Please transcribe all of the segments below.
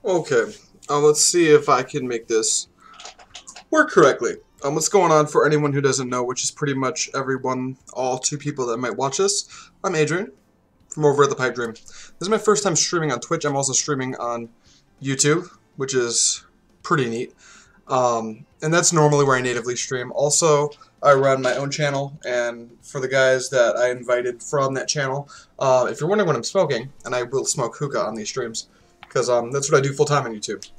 Okay, let's see if I can make this work correctly. What's going on for anyone who doesn't know, which is pretty much everyone, all two people that might watch this. I'm Adrian from over at the Pipe Dream. This is my first time streaming on Twitch. I'm also streaming on YouTube, which is pretty neat. And that's normally where I natively stream. Also, I run my own channel, and for the guys that I invited from that channel, if you're wondering what I'm smoking, and I will smoke hookah on these streams, because that's what I do full-time on YouTube.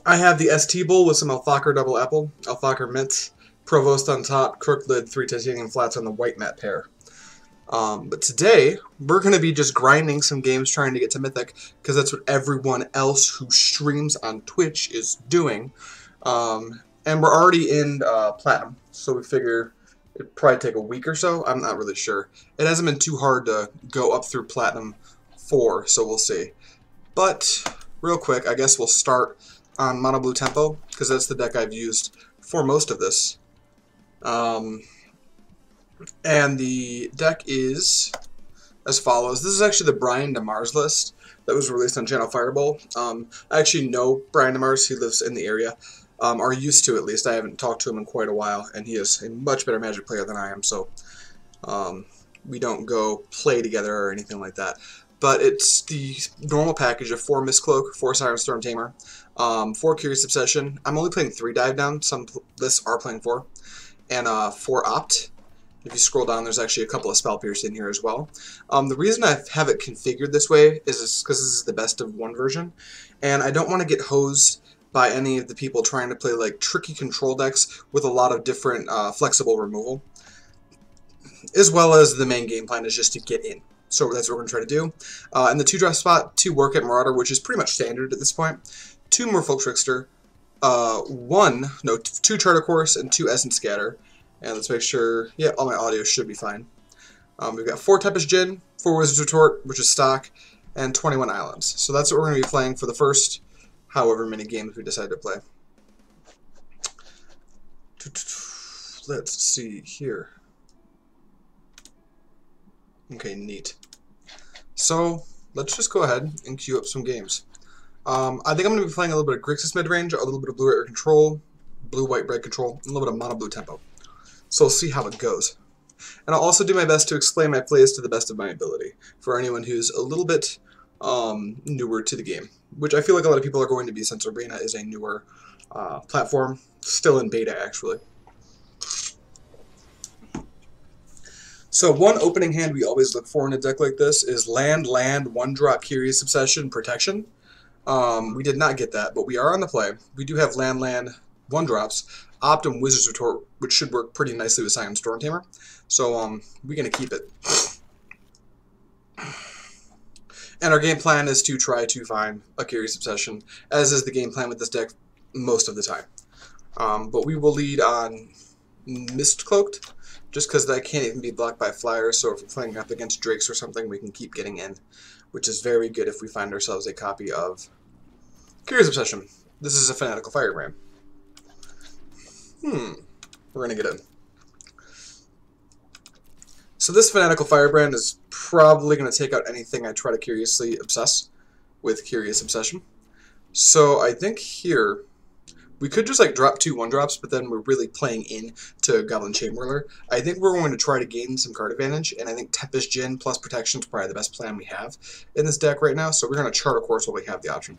I have the ST bowl with some Alfaker double apple, Alfaker mint, Provost on top, crook lid, 3 titanium flats on the white matte pair. But today, we're going to be just grinding some games trying to get to Mythic, because that's what everyone else who streams on Twitch is doing. And we're already in Platinum, so we figure it'd probably take a week or so. I'm not really sure. It hasn't been too hard to go up through Platinum 4, so we'll see. But, real quick, I guess we'll start on Mono Blue Tempo, because that's the deck I've used for most of this. And the deck is as follows. This is actually the Brian DeMars list that was released on Channel Fireball. I actually know Brian DeMars. He lives in the area, or used to at least. I haven't talked to him in quite a while, and he is a much better Magic player than I am, so we don't go play together or anything like that. But it's the normal package of 4 Mistcloak, 4 Siren Storm Tamer, 4 Curious Obsession. I'm only playing 3 Dive Down. Some lists are playing 4. And 4 Opt. If you scroll down, there's actually a couple of Spell Pierce in here as well. The reason I have it configured this way is because this is the best of 1 version. And I don't want to get hosed by any of the people trying to play like tricky control decks with a lot of different flexible removal. As well as the main game plan is just to get in. So that's what we're going to try to do. In the 2-drop spot, 2 Work It Marauder, which is pretty much standard at this point. 2 Merfolk Trickster, 2 Charter Course, and 2 Essence Scatter. And let's make sure, yeah, all my audio should be fine. We've got 4 Tempest Djinn, 4 Wizard's Retort, which is stock, and 21 Islands. So that's what we're going to be playing for the first however many games we decide to play. Let's see here. Okay, neat. So, let's just go ahead and queue up some games. I think I'm going to be playing a little bit of Grixis midrange, a little bit of blue-white control, blue-white-red control, and a little bit of mono blue tempo. So we'll see how it goes. And I'll also do my best to explain my plays to the best of my ability, for anyone who's a little bit newer to the game, which I feel like a lot of people are going to be since Arena is a newer platform, still in beta actually. So one opening hand we always look for in a deck like this is land, 1-drop Curious Obsession, Protection. We did not get that, but we are on the play. We do have land, 1-drops, Opt and Wizard's Retort, which should work pretty nicely with Siren Storm Tamer. So we're going to keep it. And our game plan is to try to find a Curious Obsession, as is the game plan with this deck most of the time. But we will lead on Mistcloaked, just because that can't even be blocked by flyers, so if we're playing up against Drakes or something, we can keep getting in, which is very good if we find ourselves a copy of Curious Obsession. This is a Fanatical Firebrand. We're going to get in. So this Fanatical Firebrand is probably going to take out anything I try to curiously obsess with Curious Obsession. So I think here we could just like drop 2 1-drops, but then we're really playing in to Goblin Chainwhirler. I think we're going to try to gain some card advantage, and I think Tempest Djinn plus Protection is probably the best plan we have in this deck right now, so we're going to Charter Course while we have the option.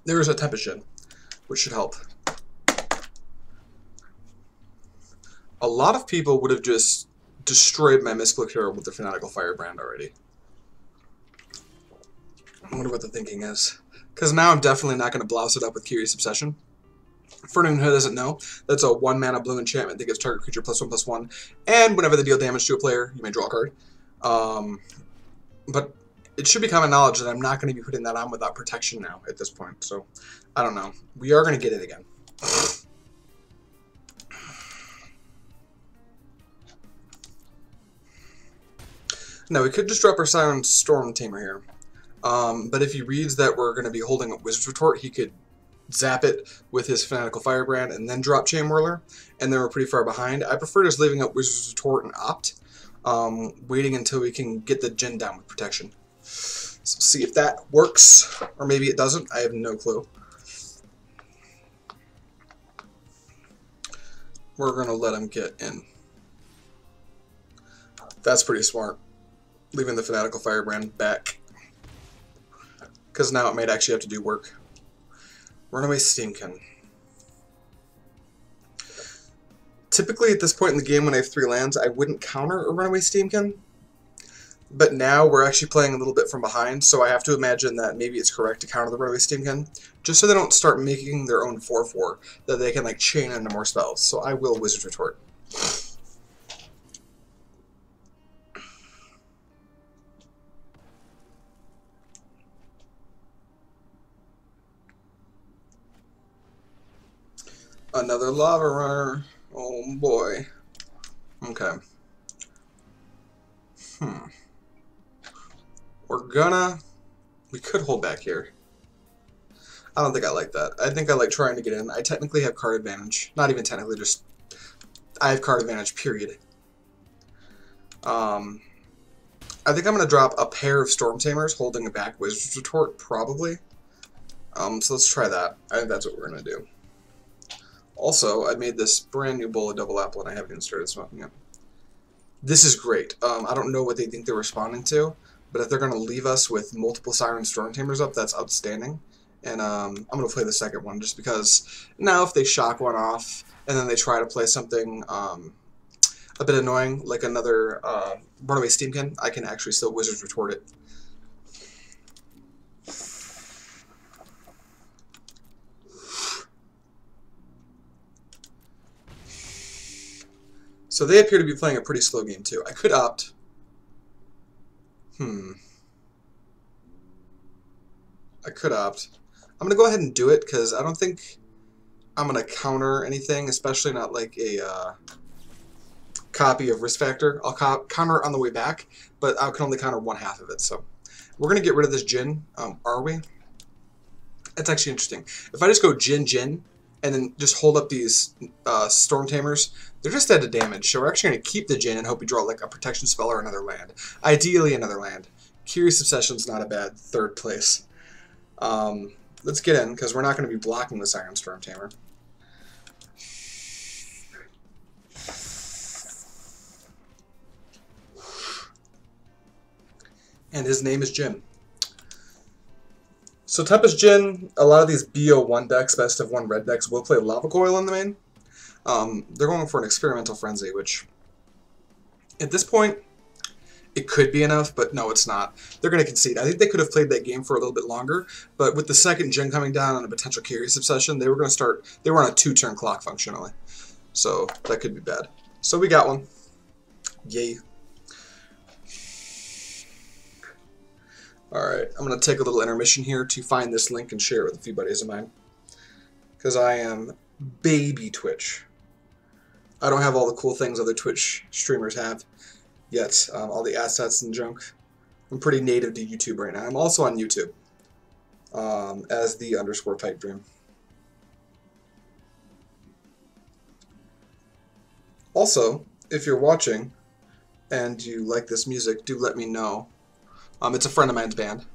There is a Tempest Djinn, which should help. A lot of people would have just destroyed my Mistcloak hero with the Fanatical Firebrand already. I wonder what the thinking is. Because now I'm definitely not going to blouse it up with Curious Obsession. For anyone who doesn't know, that's a 1-mana blue enchantment that gives target creature +1/+1, and whenever they deal damage to a player, you may draw a card. But it should be common knowledge that I'm not going to be putting that on without protection now at this point, so I don't know. We are going to get it again. Now, we could just drop our Siren Storm Tamer here. But if he reads that we're going to be holding up Wizard's Retort, he could zap it with his Fanatical Firebrand and then drop Chainwhirler, and then we're pretty far behind. I prefer just leaving up Wizard's Retort and Opt, waiting until we can get the Djinn down with Protection. So see if that works, or maybe it doesn't. I have no clue. We're going to let him get in. That's pretty smart. Leaving the Fanatical Firebrand back. Because now it might actually have to do work. Runaway Steamkin. Typically at this point in the game when I have 3 lands, I wouldn't counter a Runaway Steamkin. But now we're actually playing a little bit from behind, so I have to imagine that maybe it's correct to counter the Runaway Steamkin, just so they don't start making their own 4/4 that they can like chain into more spells. So I will Wizard's Retort. Another Lava Runner. Oh boy. Okay. We could hold back here. I don't think I like that. I think I like trying to get in. I technically have card advantage. Not even technically, just I have card advantage, period. I think I'm going to drop a pair of Storm Tamers holding a back Wizard's Retort, probably. So let's try that. I think that's what we're going to do. Also, I made this brand new bowl of Double Apple and I haven't even started smoking it. This is great. I don't know what they think they're responding to, but if they're going to leave us with multiple Siren Storm Tamers up, that's outstanding. And I'm going to play the second one just because now if they shock one off and then they try to play something a bit annoying, like another Runaway Steamkin, I can actually still Wizard's Retort it. So they appear to be playing a pretty slow game too. I could opt. I could opt. I'm going to go ahead and do it because I don't think I'm going to counter anything, especially not like a copy of Risk Factor. I'll counter it on the way back, but I can only counter 1/2 of it. So we're going to get rid of this Djinn, are we? That's actually interesting. If I just go Djinn, and then just hold up these Storm Tamers, they're just dead to damage. So we're actually going to keep the Djinn and hope we draw like a protection spell or another land. Ideally another land. Curious Obsession's not a bad 3rd place. Let's get in, because we're not going to be blocking the Siren Storm Tamer. And his name is Djinn. So Tempest Djinn, a lot of these BO1 decks, best of 1 red decks, will play Lava Coil in the main. They're going for an Experimental Frenzy, which at this point, it could be enough, but no, it's not. They're going to concede. I think they could have played that game for a little bit longer, but with the second Djinn coming down on a potential Curious Obsession, they were going to start, they were on a 2-turn clock functionally. So that could be bad. So we got one. Yay. Alright, I'm going to take a little intermission here to find this link and share it with a few buddies of mine. Because I am baby Twitch. I don't have all the cool things other Twitch streamers have yet, all the assets and junk. I'm pretty native to YouTube right now. I'm also on YouTube as the_PipeDream. Also, if you're watching and you like this music, do let me know. It's a friend of mine's band.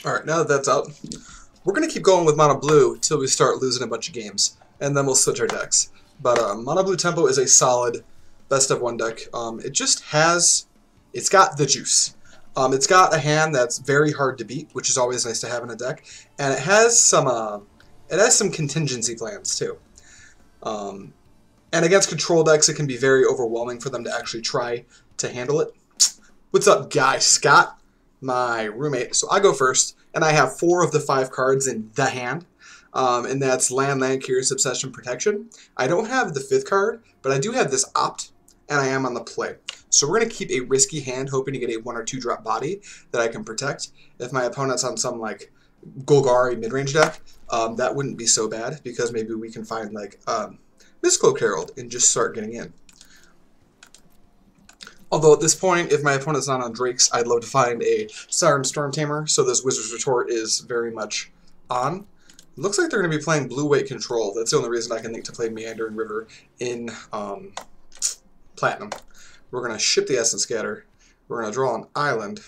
Alright, now that that's out, we're going to keep going with Mono Blue until we start losing a bunch of games, and then we'll switch our decks. But Mono Blue Tempo is a solid best of 1 deck. It just has, it's got the juice. It's got a hand that's very hard to beat, which is always nice to have in a deck, and it has some contingency plans too. And against control decks, it can be very overwhelming for them to actually try to handle it. What's up, guys? Scott, my roommate. So I go first, and I have 4 of the 5 cards in the hand, and that's Land, Curious Obsession, Protection. I don't have the 5th card, but I do have this Opt, and I am on the play. So we're going to keep a risky hand, hoping to get a 1 or 2 drop body that I can protect. If my opponent's on some like Golgari mid-range deck, that wouldn't be so bad, because maybe we can find like Mistcloak Herald and just start getting in. Although at this point, if my opponent's not on Drakes, I'd love to find a Siren Storm Tamer, so this Wizard's Retort is very much on. It looks like they're going to be playing blue-white control. That's the only reason I can think to play Meandering River in Platinum. We're going to ship the Essence Scatter. We're going to draw an island.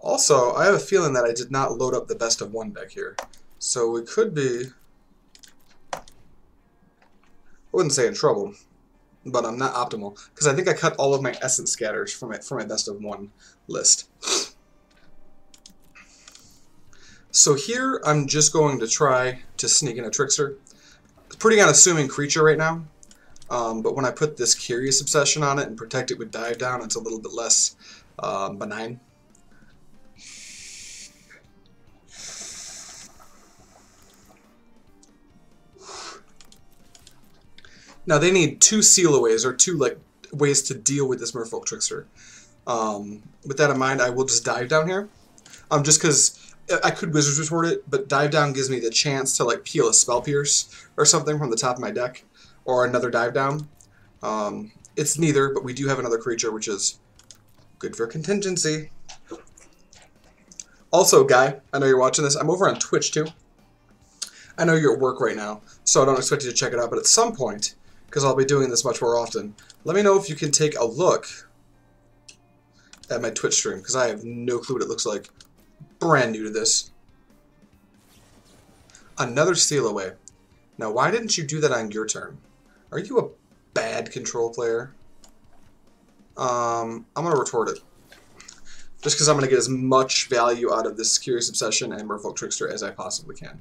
Also, I have a feeling that I did not load up the best of 1 deck here. So we could be, I wouldn't say in trouble, but I'm not optimal, because I think I cut all of my Essence Scatters from my best of 1 list. So here I'm just going to try to sneak in a Trickster. It's pretty unassuming creature right now, but when I put this Curious Obsession on it and protect it with Dive Down, it's a little bit less benign. Now they need 2 seal-aways, or 2 like ways to deal with this Merfolk Trickster. With that in mind, I will just Dive Down here, just because I could Wizard's Retort it, but Dive Down gives me the chance to like peel a Spell Pierce or something from the top of my deck, or another Dive Down. It's neither, but we do have another creature, which is good for contingency. Also, Guy, I know you're watching this. I'm over on Twitch too. I know you're at work right now, so I don't expect you to check it out, but at some point, because I'll be doing this much more often, let me know if you can take a look at my Twitch stream, because I have no clue what it looks like. Brand new to this. Another Steal Away. Now, why didn't you do that on your turn? Are you a bad control player? I'm going to retort it. Just because I'm going to get as much value out of this Curious Obsession and Merfolk Trickster as I possibly can.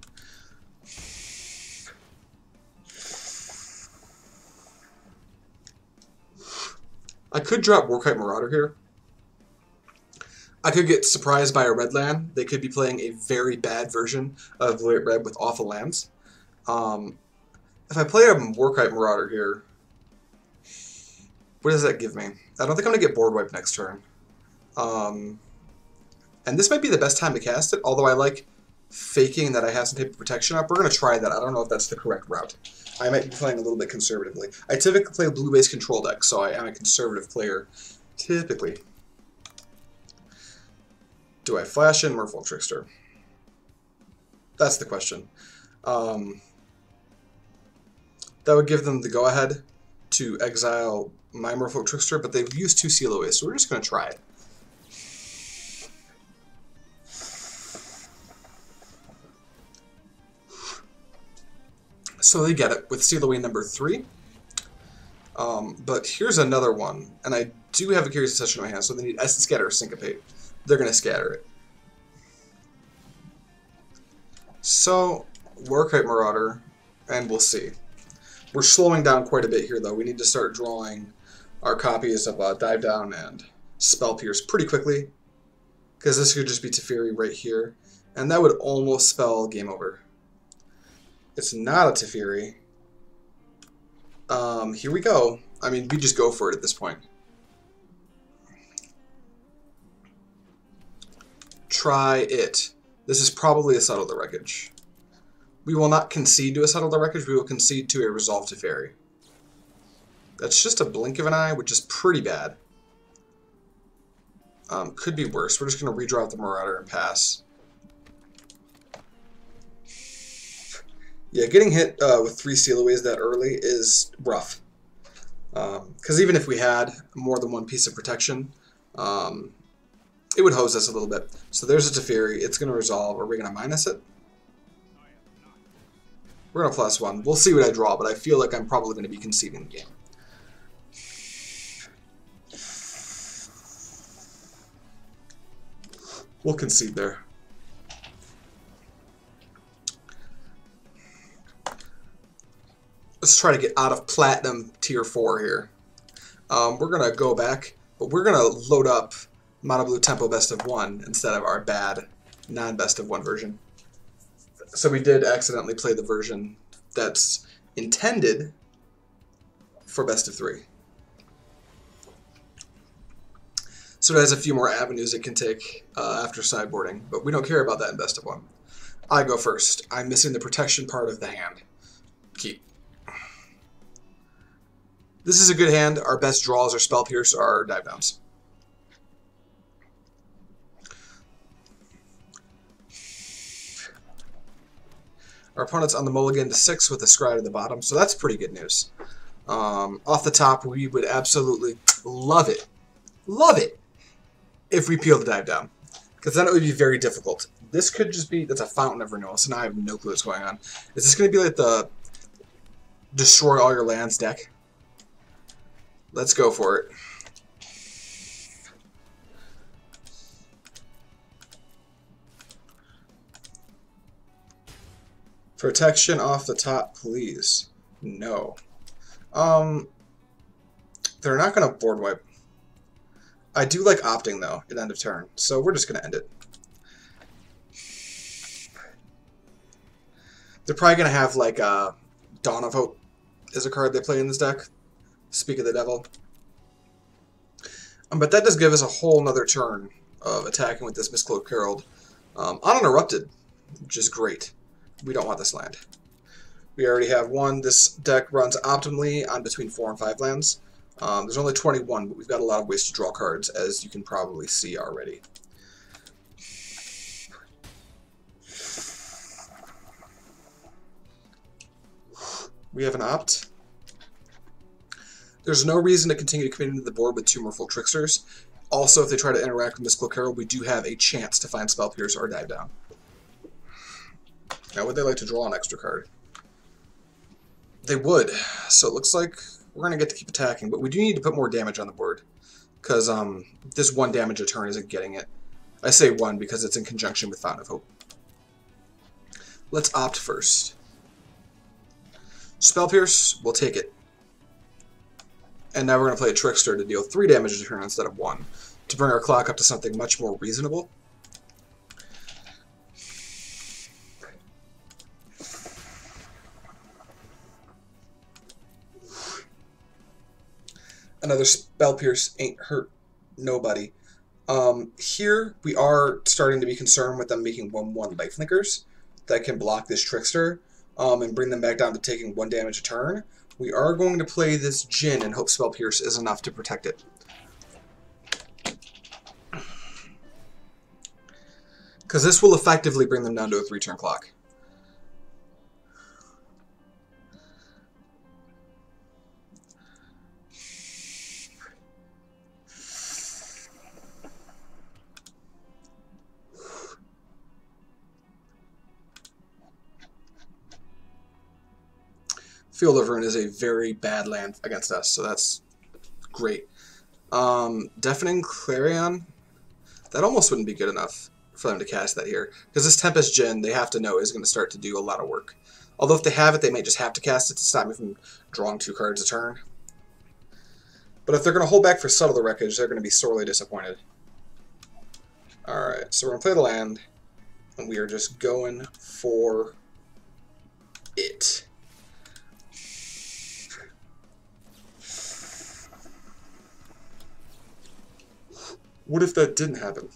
I could drop Warkite Marauder here. I could get surprised by a red land. They could be playing a very bad version of Blue-White Red with awful lands. If I play a Warkite Marauder here, what does that give me? I don't think I'm going to get board wipe next turn. And this might be the best time to cast it, although I like faking that I have some type of protection up. We're going to try that. I don't know if that's the correct route. I might be playing a little bit conservatively. I typically play blue-based control deck, so I am a conservative player, typically. Do I flash in Merfolk Trickster? That's the question. That would give them the go-ahead to exile my Merfolk Trickster, but they've used 2 Seal-Aways, so we're just going to try it. So they get it with Seal-Away number 3. But here's another one, and I do have a Curious Obsession in my hand, so they need Essence Scatter or Syncopate. They're going to scatter it. So, Warkite Marauder, and we'll see. We're slowing down quite a bit here, though. We need to start drawing our copies of Dive Down and Spell Pierce pretty quickly, because this could just be Teferi right here, and that would almost spell game over. It's not a Teferi. Here we go. I mean, we just go for it at this point. Try it. This is probably a Settle the Wreckage. We will not concede to a Settle the Wreckage, we will concede to a Resolve Teferi. That's just a blink of an eye, which is pretty bad. Could be worse. We're just going to redraw out the Marauder and pass. Yeah, getting hit with 3 Seal-Aways that early is rough. Because even if we had more than one piece of protection, it would hose us a little bit. So there's a Teferi. It's going to resolve. Are we going to minus it? We're going to +1. We'll see what I draw, but I feel like I'm probably going to be conceding the game. We'll concede there. Let's try to get out of Platinum Tier 4 here. We're going to go back, but we're going to load up Mono Blue Tempo Best of 1 instead of our bad non-Best of 1 version. So we did accidentally play the version that's intended for Best of 3. So it has a few more avenues it can take after sideboarding, but we don't care about that in best of one. I go first. I'm missing the protection part of the hand. Keep. This is a good hand. Our best draws are Spell Pierce, our dive downs. Our opponent's on the mulligan to 6 with a scry at the bottom, so that's pretty good news. Off the top, we would absolutely love it if we peel the dive down, because then it would be very difficult. This could just be, that's a Fountain of Renewal, so now I have no clue what's going on. Is this going to be like the destroy all your lands deck? Let's go for it. Protection off the top, please. No. They're not going to board wipe. I do like opting, though, at end of turn, so we're just going to end it. They're probably going to have, like, Dawn of Hope is a card they play in this deck. Speak of the Devil. But that does give us a whole nother turn of attacking with this Mistcloaked Herald uninterrupted, which is great. We don't want this land. We already have one. This deck runs optimally on between 4 and 5 lands. There's only 21, but we've got a lot of ways to draw cards, as you can probably see already. We have an opt. There's no reason to continue to commit into the board with 2 Merfolk Tricksters. Also, if they try to interact with Mistcloaked Herald, we do have a chance to find Spell Pierce or Dive Down. Now, would they like to draw an extra card? They would. So it looks like we're going to get to keep attacking, but we do need to put more damage on the board, because this 1 damage a turn isn't getting it. I say 1 because it's in conjunction with Fountain of Hope. Let's opt first. Spell Pierce, we'll take it. And now we're going to play a Trickster to deal 3 damage a turn instead of 1, to bring our clock up to something much more reasonable. Another Spell Pierce ain't hurt nobody. Here we are starting to be concerned with them making 1/1 Lifelinkers that can block this Trickster and bring them back down to taking 1 damage a turn. We are going to play this Djinn and hope Spell Pierce is enough to protect it. Because this will effectively bring them down to a 3-turn clock. Field of Ruin is a very bad land against us, so that's great. Deafening Clarion, that almost wouldn't be good enough for them to cast that here, because this Tempest Djinn, they have to know, is going to start to do a lot of work. Although if they have it, they may just have to cast it to stop me from drawing 2 cards a turn. But if they're going to hold back for Settle the Wreckage, they're going to be sorely disappointed. Alright, so we're going to play the land, and we are just going for it. What if that didn't happen?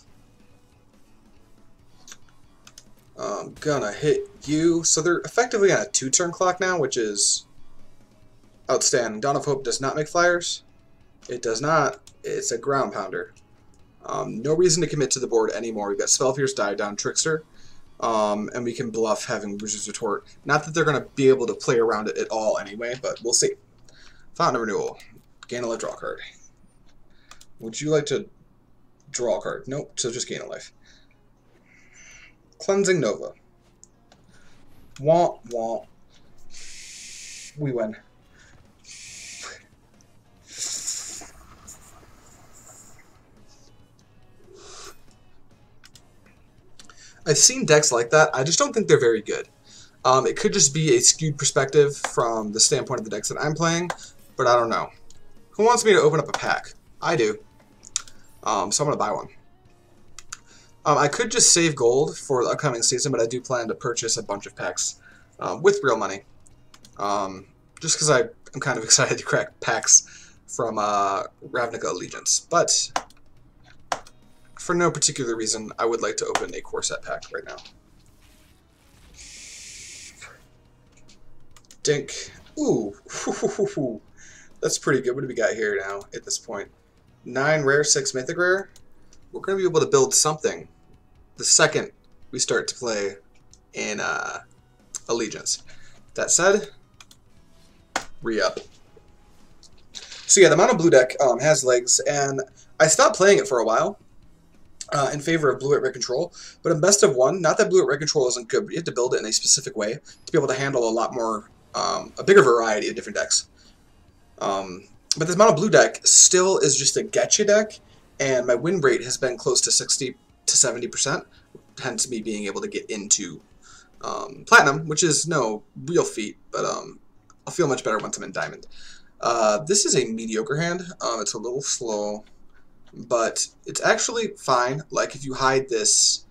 I'm gonna hit you. So they're effectively on a 2-turn clock now, which is outstanding. Dawn of Hope does not make flyers. It does not. It's a ground pounder. No reason to commit to the board anymore. We've got Spell Pierce, Dive Down, Trickster, and we can bluff having Wizard's Retort. Not that they're going to be able to play around it at all anyway, but we'll see. Fountain of Renewal. Gain a life, draw a card. Would you like to draw a card? Nope, so just gain a life. Cleansing Nova. Womp womp. We win. I've seen decks like that. I just don't think they're very good. It could just be a skewed perspective from the standpoint of the decks that I'm playing, but I don't know. Who wants me to open up a pack? I do. So I'm going to buy one. I could just save gold for the upcoming season, but I do plan to purchase a bunch of packs with real money. Just because I'm kind of excited to crack packs from Ravnica Allegiance. But for no particular reason, I would like to open a core set pack right now. Dink. Ooh. That's pretty good. What do we got here now at this point? 9 rare, 6 mythic rare. We're going to be able to build something the second we start to play in Allegiance. That said, re-up. So yeah, the mono blue deck has legs, and I stopped playing it for a while in favor of blue at red control. But in best of one, not that blue at red control isn't good, but you have to build it in a specific way to be able to handle a lot more, a bigger variety of different decks. But this mono blue deck still is just a getcha deck, and my win rate has been close to 60 to 70%, hence me being able to get into Platinum, which is no real feat, but I'll feel much better once I'm in Diamond. This is a mediocre hand. It's a little slow, but it's actually fine. Like, if you hide this,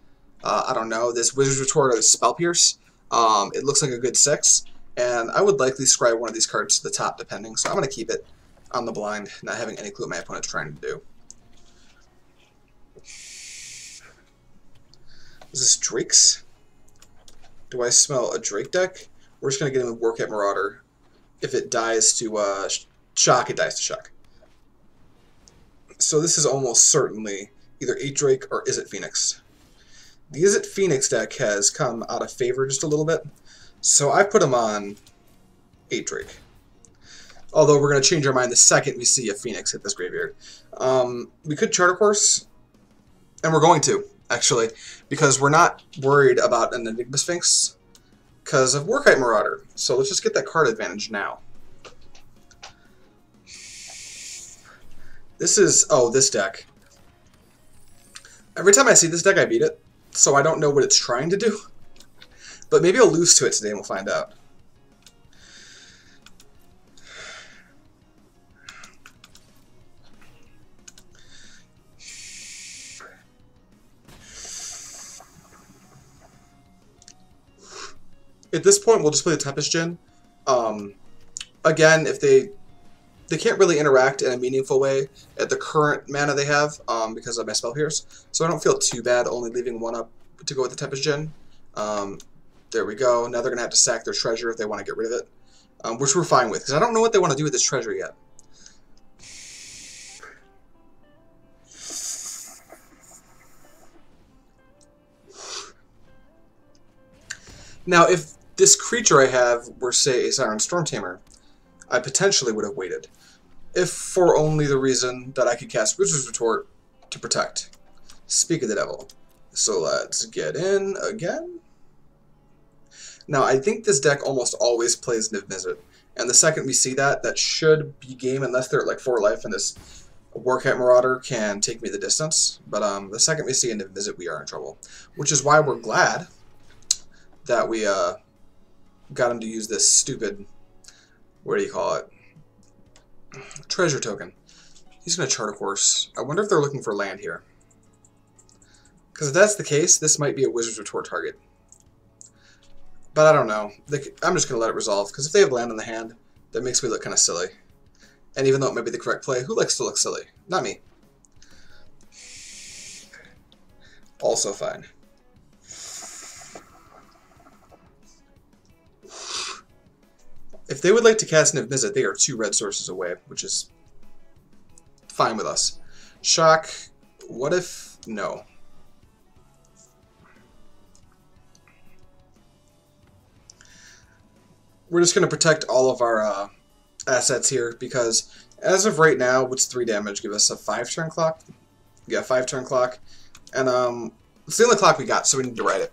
I don't know, this Wizard's Retort or Spell Pierce, it looks like a good 6, and I would likely scribe one of these cards to the top, depending, so I'm going to keep it on the blind, not having any clue what my opponent's trying to do. Is this Drake's? Do I smell a Drake deck? We're just going to get him with Warcat Marauder. If it dies to shock, it dies to shock. So this is almost certainly either 8 Drake or Is It Phoenix. The Is It Phoenix deck has come out of favor just a little bit, so I put him on 8 Drake. Although we're going to change our mind the second we see a Phoenix hit this graveyard. We could Charter Course, and we're going to, actually, because we're not worried about an Enigma Sphinx because of Warkite Marauder. So let's just get that card advantage now. This is, oh, this deck. Every time I see this deck, I beat it, so I don't know what it's trying to do. But maybe I'll lose to it today and we'll find out. At this point, we'll just play the Tempest Djinn. Again, if they can't really interact in a meaningful way at the current mana they have because of my Spell Pierce, so I don't feel too bad only leaving one up to go with the Tempest Djinn. There we go. Now they're going to have to sack their treasure if they want to get rid of it, which we're fine with, because I don't know what they want to do with this treasure yet. Now, if this creature I have were, say, a Siren Stormtamer, I potentially would have waited, if for only the reason that I could cast Wizard's Retort to protect. Speak of the devil. So let's get in again. Now, I think this deck almost always plays Niv-Mizzet, and the second we see that, that should be game unless they're at like 4 life and this Warcat Marauder can take me the distance. But the second we see a Niv-Mizzet, we are in trouble, which is why we're glad that we got him to use this stupid, what do you call it, treasure token. He's going to Charter Course. I wonder if they're looking for land here. Because if that's the case, this might be a Wizard's Retort target. But I don't know. I'm just going to let it resolve, because if they have land in the hand, that makes me look kind of silly. And even though it might be the correct play, who likes to look silly? Not me. Also fine. If they would like to cast Niv-Mizzet, they are 2 red sources away, which is fine with us. Shock, what if... no. We're just going to protect all of our assets here, because as of right now, what's 3 damage? Give us a 5-turn clock? Yeah, 5-turn clock. And it's the only clock we got, so we need to write it.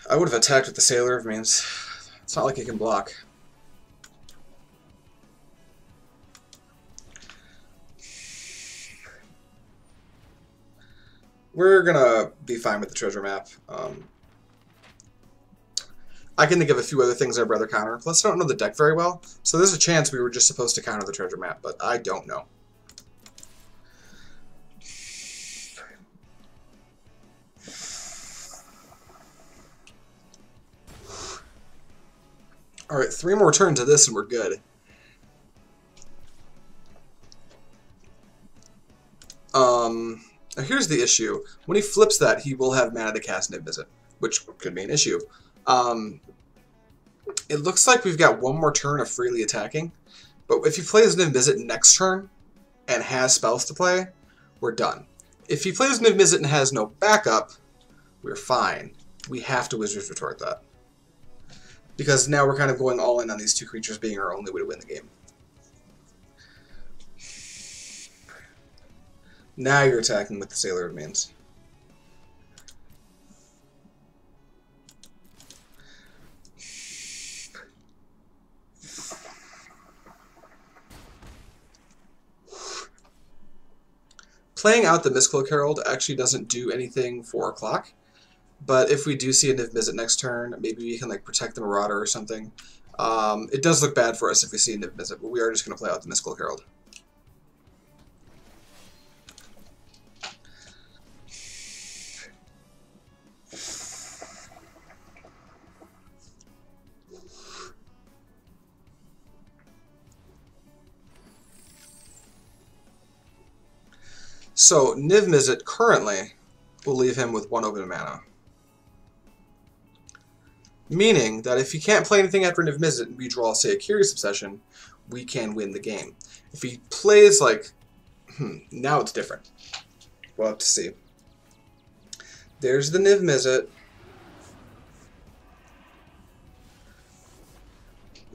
I would have attacked with the Sailor of Means. It's not like he can block. We're gonna be fine with the treasure map. I can think of a few other things I'd rather counter. Plus, I don't know the deck very well, so there's a chance we were just supposed to counter the treasure map, but I don't know. Alright, 3 more turns of this and we're good. Now here's the issue. When he flips that, he will have mana to cast Niv Mizzet, which could be an issue. It looks like we've got one more turn of freely attacking, but if he plays Niv Mizzet next turn and has spells to play, we're done. If he plays Niv Mizzet and has no backup, we're fine. We have to Wizard's Retort that. Because now we're kind of going all in on these two creatures being our only way to win the game. Now you're attacking with the Sailor Remains. Playing out the Mystical Herald actually doesn't do anything for our clock, but if we do see a Niv Mizzet next turn, maybe we can like protect the Marauder or something. It does look bad for us if we see a Niv Mizzet, but we are just going to play out the Mystical Herald. So, Niv Mizzet currently will leave him with 1 open mana. Meaning that if he can't play anything after Niv Mizzet and we draw, say, a Curious Obsession, we can win the game. If he plays, like... now it's different. We'll have to see. There's the Niv Mizzet.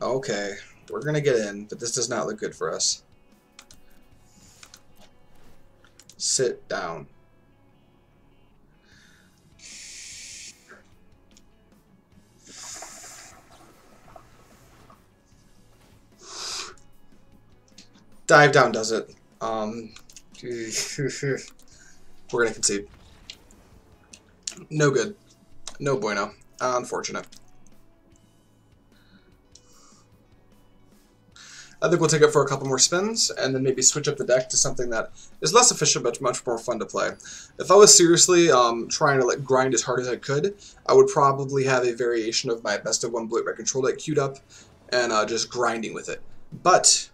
Okay, we're going to get in, but this does not look good for us. Sit down. Dive down does it. We're gonna concede. No good. No bueno. Unfortunate. I think we'll take it for a couple more spins, and then maybe switch up the deck to something that is less efficient, but much more fun to play. If I was seriously trying to like grind as hard as I could, I would probably have a variation of my Best of 1 Blade Red Control deck queued up, and just grinding with it. But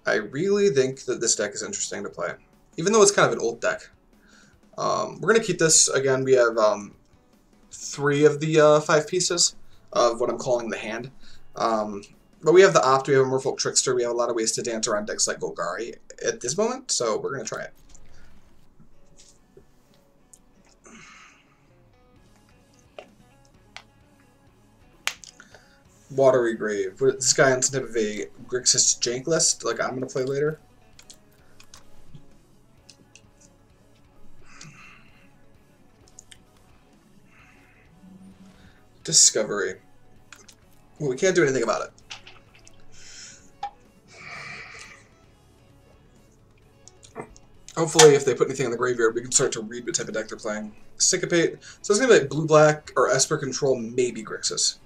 I really think that this deck is interesting to play, even though it's kind of an old deck. We're going to keep this. Again, we have 3 of the 5 pieces of what I'm calling the hand. But we have the Opt, we have a Merfolk Trickster, we have a lot of ways to dance around decks like Golgari at this moment, so we're going to try it. Watery Grave. This guy on some type of a Grixis jank list, like I'm going to play later. Discovery. Well, we can't do anything about it. Hopefully, if they put anything in the graveyard, we can start to read what type of deck they're playing. Syncopate. So it's going to be like blue-black or Esper Control, maybe Grixis.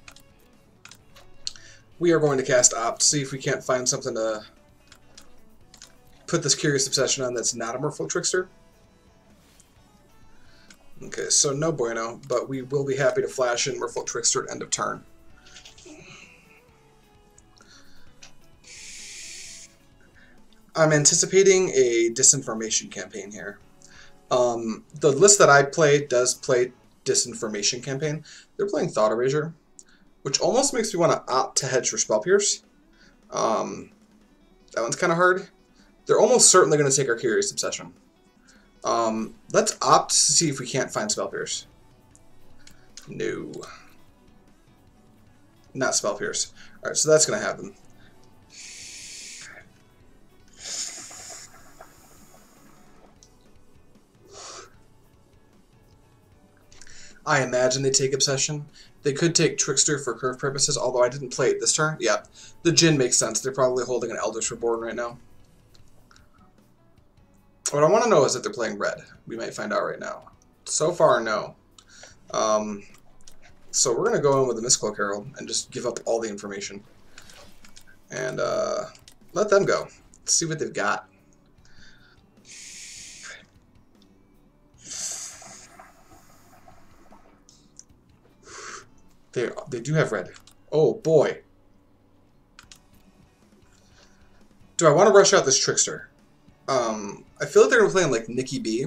We are going to cast Opt, see if we can't find something to put this Curious Obsession on that's not a Merfolk Trickster. Okay, so no bueno, but we will be happy to flash in Merfolk Trickster at end of turn. I'm anticipating a disinformation campaign here. The list that I play does play disinformation campaign. They're playing Thought Erasure, which almost makes me want to opt to hedge for Spell Pierce. That one's kind of hard. They're almost certainly going to take our Curious Obsession. Let's opt to see if we can't find Spell Pierce. No. Not Spell Pierce. Alright, so that's going to happen. I imagine they take Obsession. They could take Trickster for curve purposes, although I didn't play it this turn. Yeah, the Djinn makes sense. They're probably holding an Eldritch Reborn right now. What I want to know is if they're playing red. We might find out right now. So far, no. So we're going to go in with the Mystical Herald and just give up all the information. And let them go. Let's see what they've got. They do have red. Oh boy. Do I want to rush out this Trickster? I I feel like they're going to be playing like Nikki B,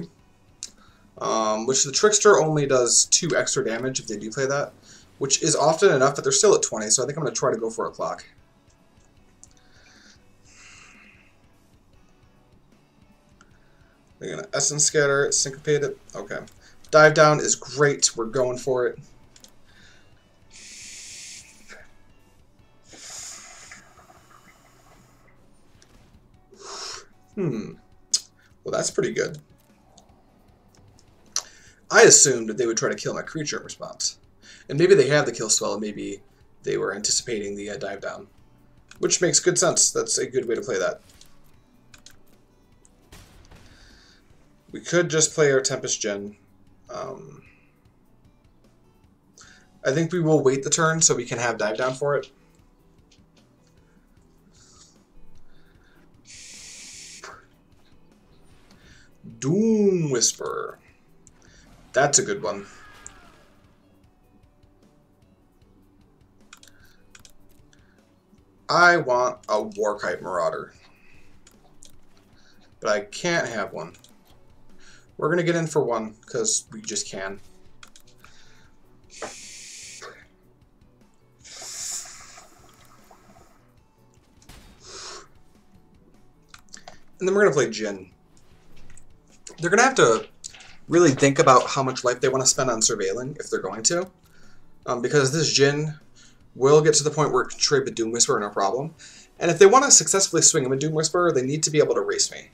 which the Trickster only does 2 extra damage if they do play that, which is often enough, but they're still at 20, so I think I'm going to try to go for a clock. We're going to Essence Scatter it, Syncopate it. Okay. Dive Down is great. We're going for it. Well, that's pretty good. I assumed that they would try to kill my creature in response. And maybe they have the kill spell, and maybe they were anticipating the dive down. Which makes good sense. That's a good way to play that. We could just play our Tempest Gen. I think we will wait the turn so we can have dive down for it. Doom Whisper. That's a good one. I want a Warkite Marauder. But I can't have one. We're going to get in for one, because we just can. And then we're going to play Jin. They're going to have to really think about how much life they want to spend on surveilling, if they're going to. Because this Jin will get to the point where it can trade with Doom Whisperer, no problem. And if they want to successfully swing him with Doom Whisperer, they need to be able to race me.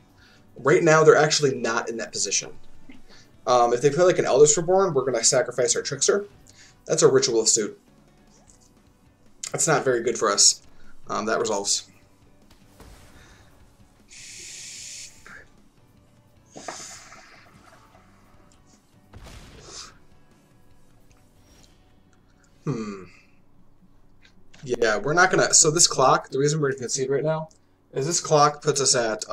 Right now, they're actually not in that position. If they play like an Elders Reborn, we're going to sacrifice our Trickster. That's a Ritual of Suit. That's not very good for us. That resolves. Yeah, we're not going to... So this clock, the reason we're going to concede right now, is this clock puts us at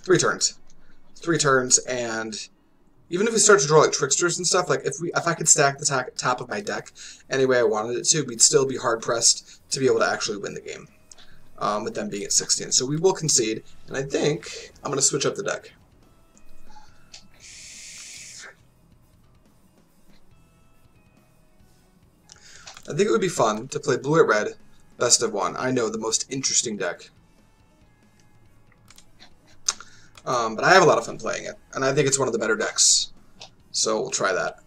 3 turns. 3 turns, and even if we start to draw like Tricksters and stuff, like if I could stack the top of my deck any way I wanted it to, we'd still be hard-pressed to be able to actually win the game, with them being at 16. So we will concede, and I think I'm going to switch up the deck. I think it would be fun to play blue at red, best of 1. I know, the most interesting deck. But I have a lot of fun playing it, and I think it's one of the better decks. So we'll try that.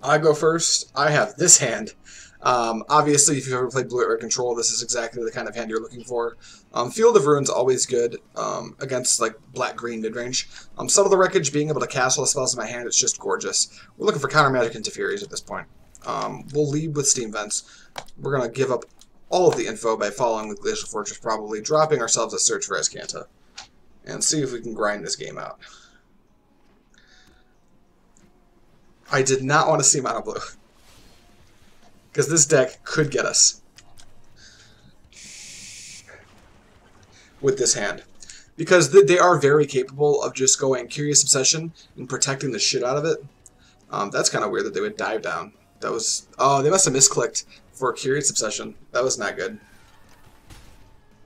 I go first. I have this hand. Obviously, if you've ever played Blue at Red Control, this is exactly the kind of hand you're looking for. Field of Ruin's always good against like black-green mid-range. Settle the Wreckage, being able to cast all the spells in my hand, it's just gorgeous. We're looking for counter magic into Furies at this point. We'll lead with Steam Vents. We're going to give up all of the info by following the Glacial Fortress, probably dropping ourselves a search for Azcanta, and see if we can grind this game out. I did not want to see Mono Blue, because this deck could get us with this hand. Because they are very capable of just going Curious Obsession and protecting the shit out of it. That's kind of weird that they would dive down. That was... Oh, they must have misclicked for Curious Obsession. That was not good.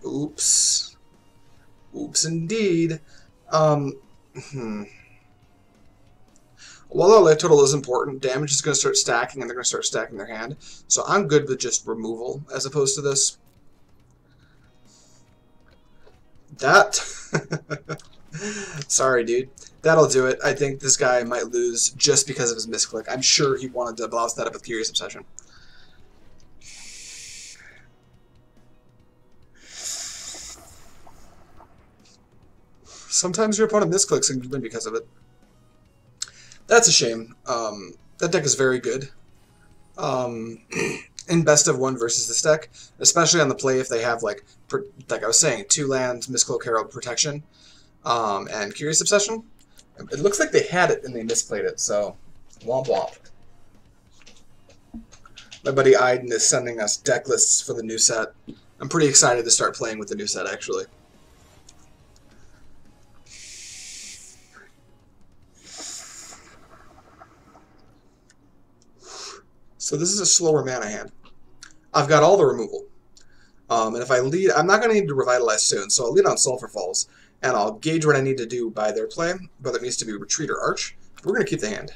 Oops. Oops, indeed. While our life total is important, damage is going to start stacking, and they're going to start stacking their hand. So I'm good with just removal as opposed to this. That... Sorry, dude. That'll do it. I think this guy might lose just because of his misclick. I'm sure he wanted to blouse that up with Curious Obsession. Sometimes your opponent misclicks and you win because of it. That's a shame. That deck is very good. In best of 1 versus this deck, especially on the play if they have, like I was saying, 2 lands, Miscloak Herald Protection, and Curious Obsession. It looks like they had it and they misplayed it, so womp womp. My buddy Aiden is sending us deck lists for the new set. I'm pretty excited to start playing with the new set, actually. So this is a slower mana hand. I've got all the removal. And if I lead, I'm not going to need to revitalize soon, so I'll lead on Sulphur Falls, and I'll gauge what I need to do by their play, whether it needs to be Retreat or Arch. We're going to keep the hand.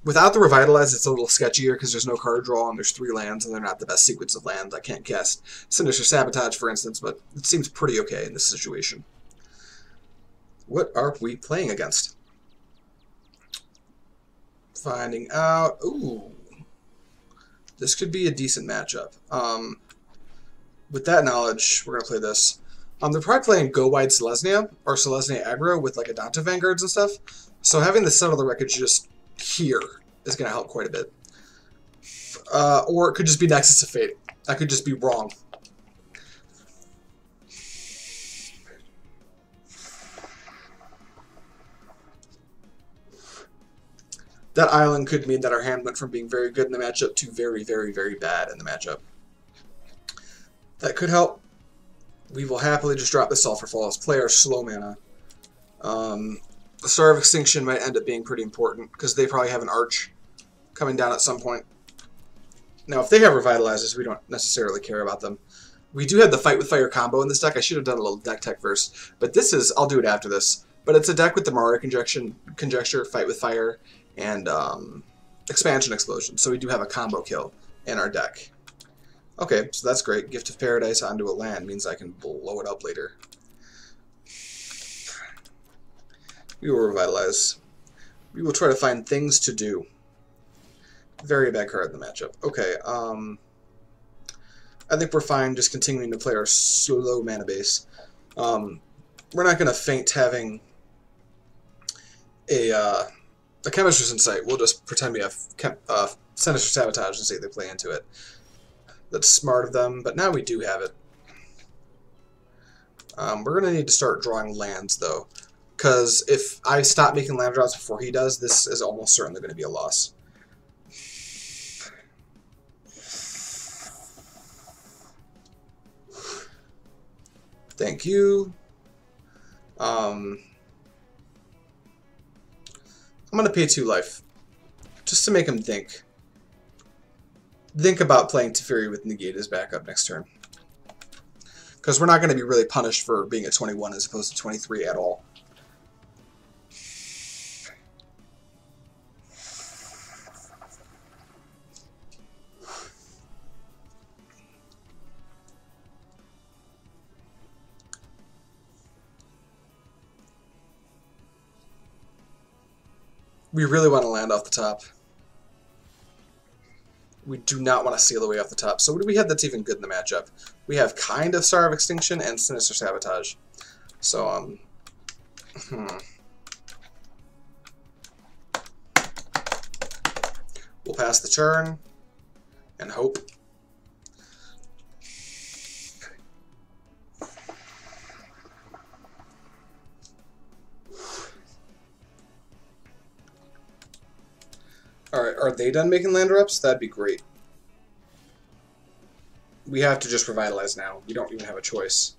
Without the Revitalize, it's a little sketchier because there's no card draw and there's 3 lands, and they're not the best sequence of lands. I can't cast Sinister Sabotage, for instance, but it seems pretty okay in this situation. What are we playing against? Finding out. Ooh. This could be a decent matchup. With that knowledge, we're going to play this. They're probably playing Go Wide Selesnya, or Selesnya aggro with like Adaptive Vanguards and stuff. So having the Settle the Wreckage just here is going to help quite a bit. Or it could just be Nexus of Fate. I could just be wrong. That island could mean that our hand went from being very good in the matchup to very, very, very bad in the matchup. That could help. We will happily just drop the Sulphur Falls, play our slow mana. The Star of Extinction might end up being pretty important, because they probably have an Arch coming down at some point. Now, if they have Revitalizers, we don't necessarily care about them. We do have the Fight with Fire combo in this deck. I should have done a little deck tech first, but this is, I'll do it after this. But it's a deck with the Mario Conjecture, Fight with Fire, and Expansion Explosion. So we do have a combo kill in our deck. Okay, so that's great. Gift of Paradise onto a land means I can blow it up later. We will revitalize. We will try to find things to do. Very bad card in the matchup. Okay, I think we're fine just continuing to play our slow mana base. We're not going to feint having a Chemist's Insight. We'll just pretend we have Sinister Sabotage and see if they play into it. That's smart of them, but now we do have it. We're going to need to start drawing lands, though, because if I stop making land drops before he does, this is almost certainly going to be a loss. Thank you. I'm going to pay 2 life, just to make him think. Think about playing Teferi with Negate as backup next turn. Because we're not going to be really punished for being at 21 as opposed to 23 at all. We really want to land off the top. We do not want to steal away off the top. So what do we have that's even good in the matchup? We have kind of Star of Extinction and Sinister Sabotage. So, we'll pass the turn and hope. Alright, are they done making land drops? That'd be great. We have to just revitalize now. We don't even have a choice.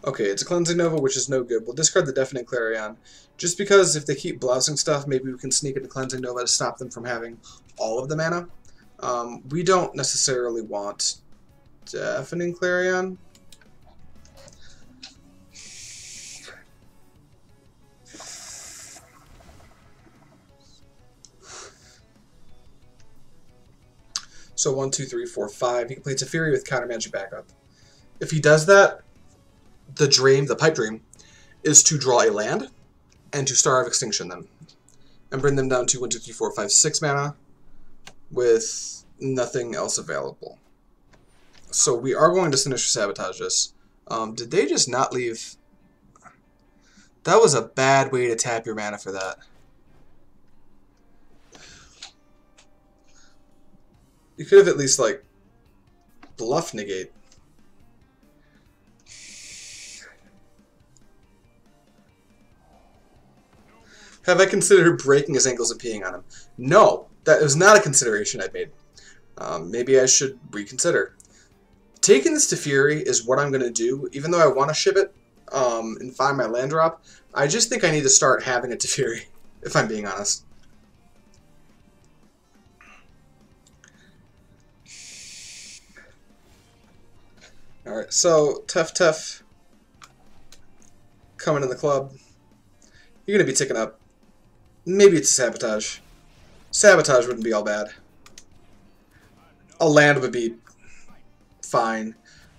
Okay, it's a Cleansing Nova, which is no good. We'll discard the Deafening Clarion. Just because if they keep blousing stuff, maybe we can sneak into Cleansing Nova to stop them from having all of the mana. We don't necessarily want Deafening Clarion. So 1, 2, 3, 4, 5. He can play Teferi with Counter Magic backup. If he does that, the pipe dream, is to draw a land and to Star of Extinction them. And bring them down to 1, 2, 3, 4, 5, 6 mana with nothing else available. So we are going to Sinister Sabotage this. Did they just not leave? That was a bad way to tap your mana for that. You could have at least, like, bluff negate. Have I considered breaking his ankles and peeing on him? No, that was not a consideration I'd made. Maybe I should reconsider. Taking this Teferi is what I'm going to do, even though I want to ship it and find my land drop. I just think I need to start having a Teferi, if I'm being honest. Alright, so Tef coming in the club. You're going to be ticking up. Maybe it's a sabotage. Sabotage wouldn't be all bad. A land would be fine.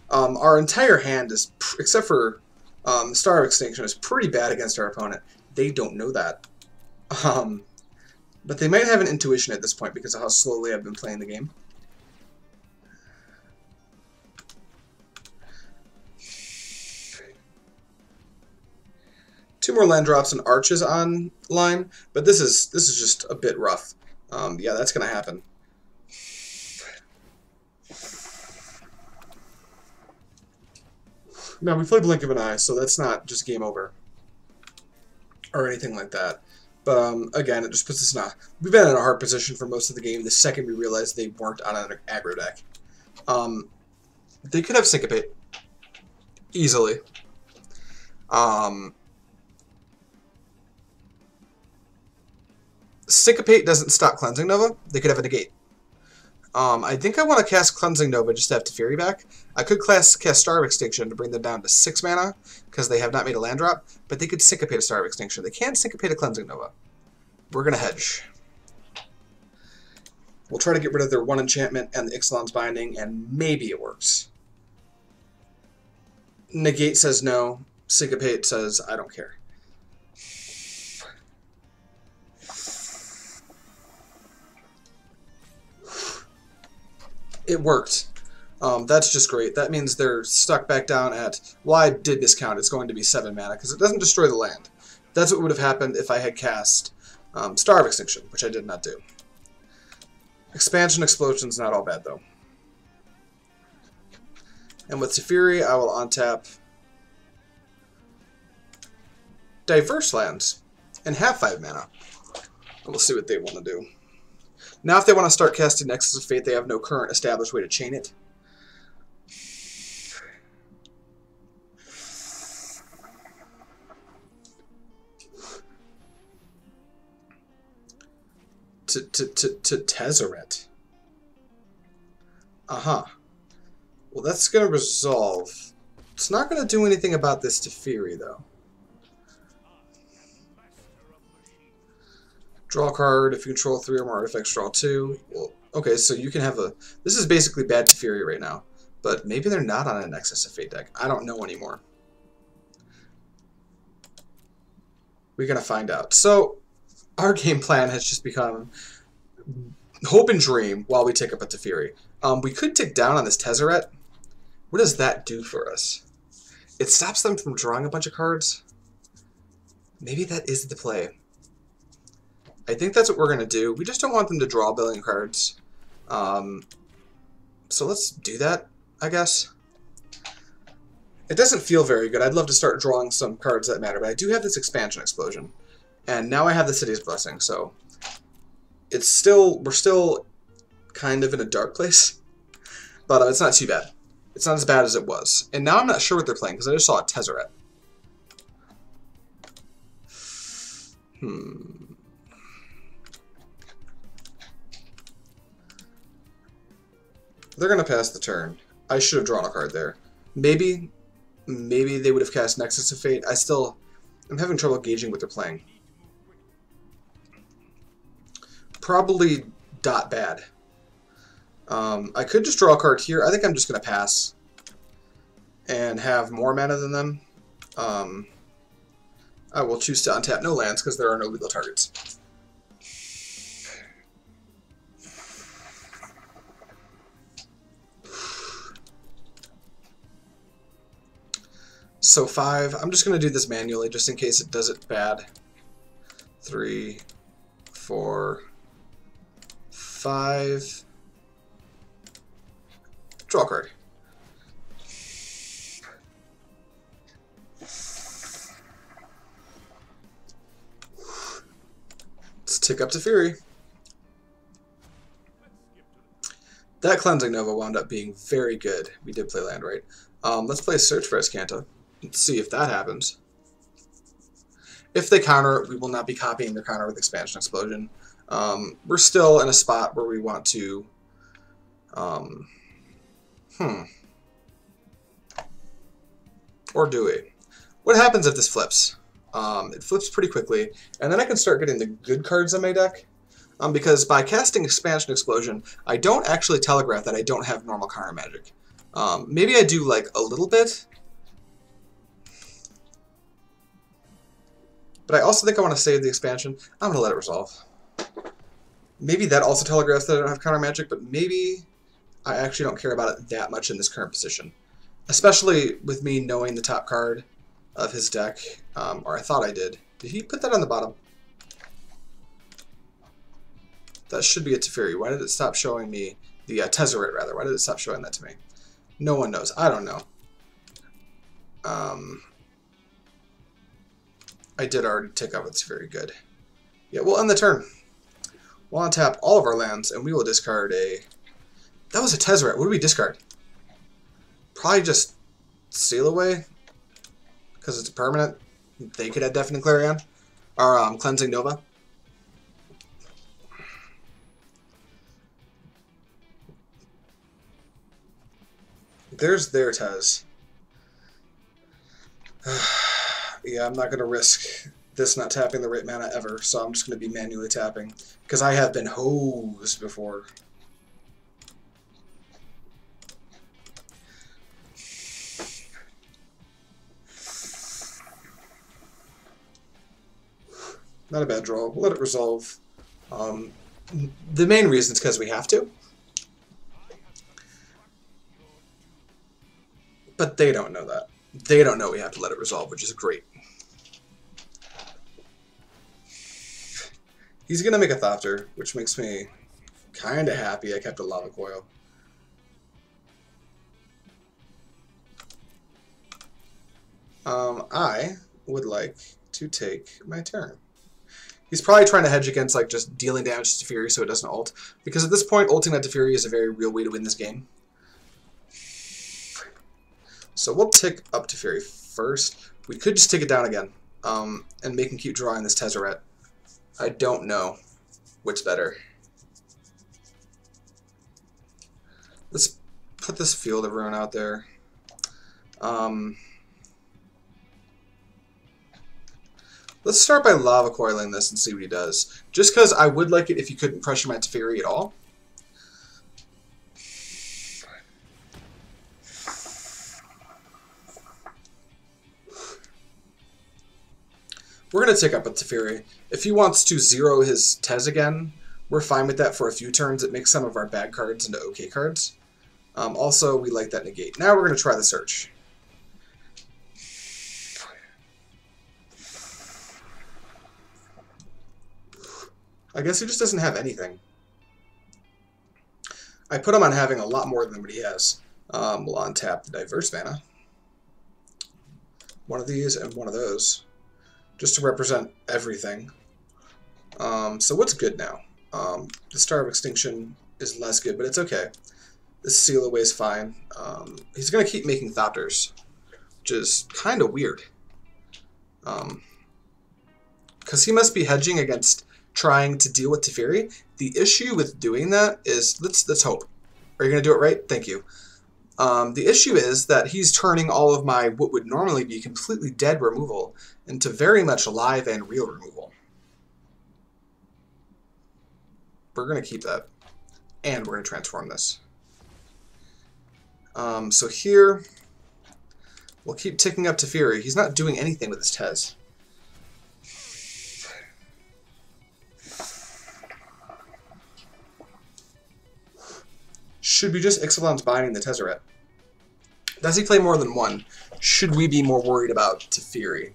Our entire hand is, except for Star of Extinction, is pretty bad against our opponent. They don't know that. But they might have an intuition at this point because of how slowly I've been playing the game. Two more land drops and arches on line, but this is just a bit rough. Yeah, that's gonna happen. Now we play Blink of an Eye, so that's not just game over or anything like that. But again, it just puts us in a... We've been in a hard position for most of the game the second we realized they weren't on an aggro deck. They could have Syncopate. Easily. Syncopate doesn't stop Cleansing Nova. They could have a Negate. I think I want to cast Cleansing Nova just to have Teferi back. I could cast Star of Extinction to bring them down to 6 mana, because they have not made a land drop, but they could Syncopate a Star of Extinction. They can't Syncopate a Cleansing Nova. We're going to hedge. We'll try to get rid of their 1 enchantment and the Ixalan's Binding, and maybe it works. Negate says no. Syncopate says, I don't care. It worked. That's just great. That means they're stuck back down at... Well, I did discount. It's going to be 7 mana, because it doesn't destroy the land. That's what would have happened if I had cast Star of Extinction, which I did not do. Expansion Explosion's not all bad, though. And with Teferi, I will untap Diverse Lands and have 5 mana. And we'll see what they want to do. Now if they want to start casting Nexus of Fate, they have no current established way to chain it. To Tezzeret. Uh-huh. Well, that's going to resolve. It's not going to do anything about this Teferi, though. Draw a card. If you control 3 or more artifacts, draw 2. Well, okay, so you can have a... This is basically bad Teferi right now. But maybe they're not on a Nexus of Fate deck. I don't know anymore. We're going to find out. So, our game plan has just become hope and dream while we take up a Teferi. We could tick down on this Tezzeret. What does that do for us? It stops them from drawing a bunch of cards. Maybe that is the play. I think that's what we're going to do. We just don't want them to draw a billion cards. So let's do that, I guess. It doesn't feel very good. I'd love to start drawing some cards that matter, but I do have this Expansion Explosion. And now I have the City's Blessing, so it's still... We're still kind of in a dark place. But it's not too bad. It's not as bad as it was. And now I'm not sure what they're playing, because I just saw a Tezzeret. They're going to pass the turn. I should have drawn a card there. Maybe they would have cast Nexus of Fate. I'm having trouble gauging what they're playing. Probably dot bad. I could just draw a card here. I think I'm just going to pass and have more mana than them. I will choose to untap no lands because there are no legal targets. So 5. I'm just going to do this manually just in case it does it bad. 3, 4, 5. Draw a card. Let's tick up to Fury. That Cleansing Nova wound up being very good. We did play land right. Let's play Search for Escanta. Let's see if that happens. If they counter, we will not be copying their counter with Expansion Explosion. We're still in a spot where we want to... Or do we? What happens if this flips? It flips pretty quickly, and then I can start getting the good cards in my deck. Because by casting Expansion Explosion, I don't actually telegraph that I don't have normal counter magic. Maybe I do like a little bit, but I also think I want to save the expansion. I'm going to let it resolve. Maybe that also telegraphs that I don't have counter magic, but maybe I actually don't care about it that much in this current position. Especially with me knowing the top card of his deck, or I thought I did. Did he put that on the bottom? That should be a Teferi. Why did it stop showing me the Tezzeret, rather? Why did it stop showing that to me? No one knows. I don't know. I did already take out it's very good. Yeah, we'll end the turn. We'll untap all of our lands, and we will discard a... That was a Tezzeret. What do we discard? Probably just Seal Away, because it's a permanent. They could have Deafening Clarion. Or Cleansing Nova. There's their Tez. Yeah, I'm not going to risk this not tapping the right mana ever, so I'm just going to be manually tapping, because I have been hosed before. Not a bad draw. We'll let it resolve. The main reason is because we have to. But they don't know that. They don't know we have to let it resolve, which is great. He's going to make a Thopter, which makes me kind of happy I kept a Lava Coil. I would like to take my turn. He's probably trying to hedge against like just dealing damage to Teferi so it doesn't ult. Because at this point, ulting that Teferi is a very real way to win this game. So we'll tick up Teferi first. We could just take it down again and make him keep drawing this Tezzeret. I don't know which better. Let's put this Field of Ruin out there. Let's start by Lava Coiling this and see what he does. Just because I would like it if you couldn't pressure my Teferi at all. We're going to tick up a Teferi. If he wants to zero his Tez again, we're fine with that for a few turns. It makes some of our bad cards into okay cards. Also, we like that negate. Now we're going to try the Search. I guess he just doesn't have anything. I put him on having a lot more than what he has. We'll untap the Diverse mana. One of these and one of those. Just to represent everything. So what's good now? The Star of Extinction is less good, but it's okay. This Seal Away is fine. He's going to keep making Thopters, which is kind of weird. Because he must be hedging against trying to deal with Teferi. The issue with doing that is, let's hope. Are you going to do it right? Thank you. The issue is that he's turning all of my what would normally be completely dead removal into very much live and real removal. We're going to keep that. And we're going to transform this. So here, we'll keep ticking up Teferi. He's not doing anything with his Tez. Should we just Ixalan's Binding the Tezzeret? Does he play more than one? Should we be more worried about Teferi?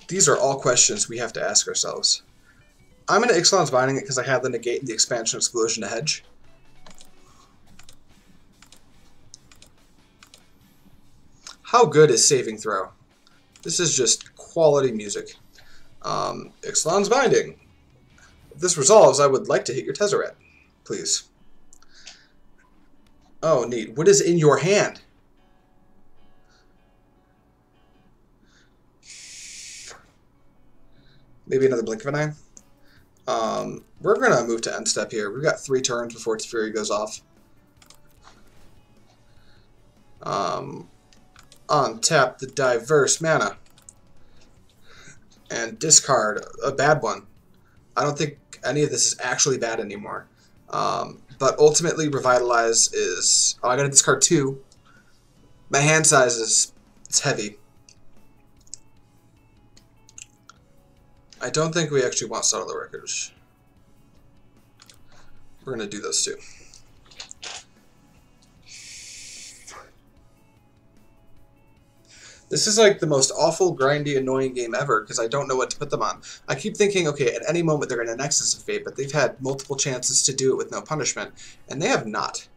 These are all questions we have to ask ourselves. I'm going to Ixalan's Binding it because I have the negate and the Expansion Explosion to hedge. How good is Saving Throw? This is just quality music. Ixalan's Binding. If this resolves, I would like to hit your Tezzeret. Please. Oh, neat. What is in your hand? Maybe another Blink of an Eye. We're going to move to end step here. We've got 3 turns before Teferi goes off. Untap the diverse mana and discard a bad one. I don't think any of this is actually bad anymore. But ultimately, Revitalize is... Oh, I gotta discard 2. My hand size is... It's heavy. I don't think we actually want Settle the Wreckage. We're gonna do those 2. This is like the most awful, grindy, annoying game ever because I don't know what to put them on. I keep thinking, okay, at any moment they're going to Nexus of Fate, but they've had multiple chances to do it with no punishment, and they have not,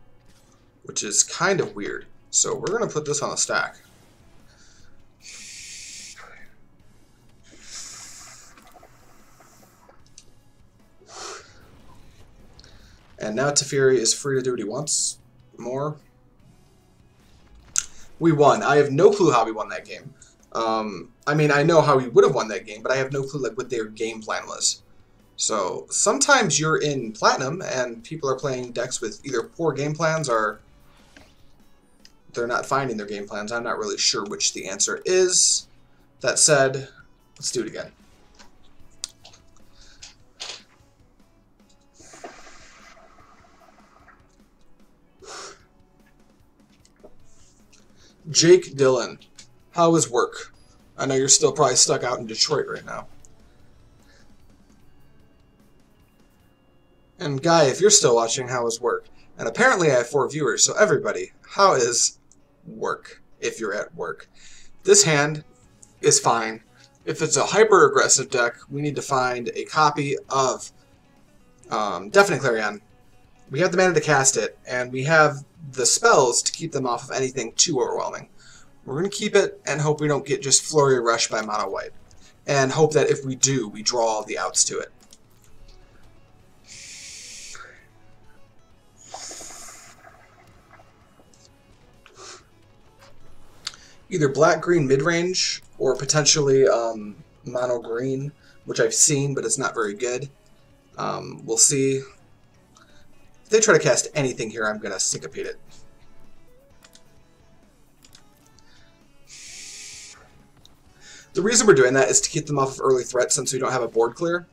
which is kind of weird. So we're going to put this on the stack. And now Teferi is free to do what he wants. More. We won. I have no clue how we won that game. I mean, I know how we would have won that game, but I have no clue like what their game plan was. So sometimes you're in Platinum and people are playing decks with either poor game plans or they're not finding their game plans. I'm not really sure which the answer is. That said, let's do it again. Jake Dillon, how is work? I know you're still probably stuck out in Detroit right now. And Guy, if you're still watching, how is work? And apparently I have 4 viewers, so everybody, how is work if you're at work? This hand is fine. If it's a hyper-aggressive deck, we need to find a copy of Deafening Clarion. We have the mana to cast it, and we have the spells to keep them off of anything too overwhelming. We're going to keep it and hope we don't get just Flurry Rush by Mono White. And hope that if we do, we draw the outs to it. Either black-green mid-range or potentially mono-green, which I've seen, but it's not very good. We'll see. If they try to cast anything here, I'm going to syncopate it. The reason we're doing that is to keep them off of early threat since we don't have a board clear.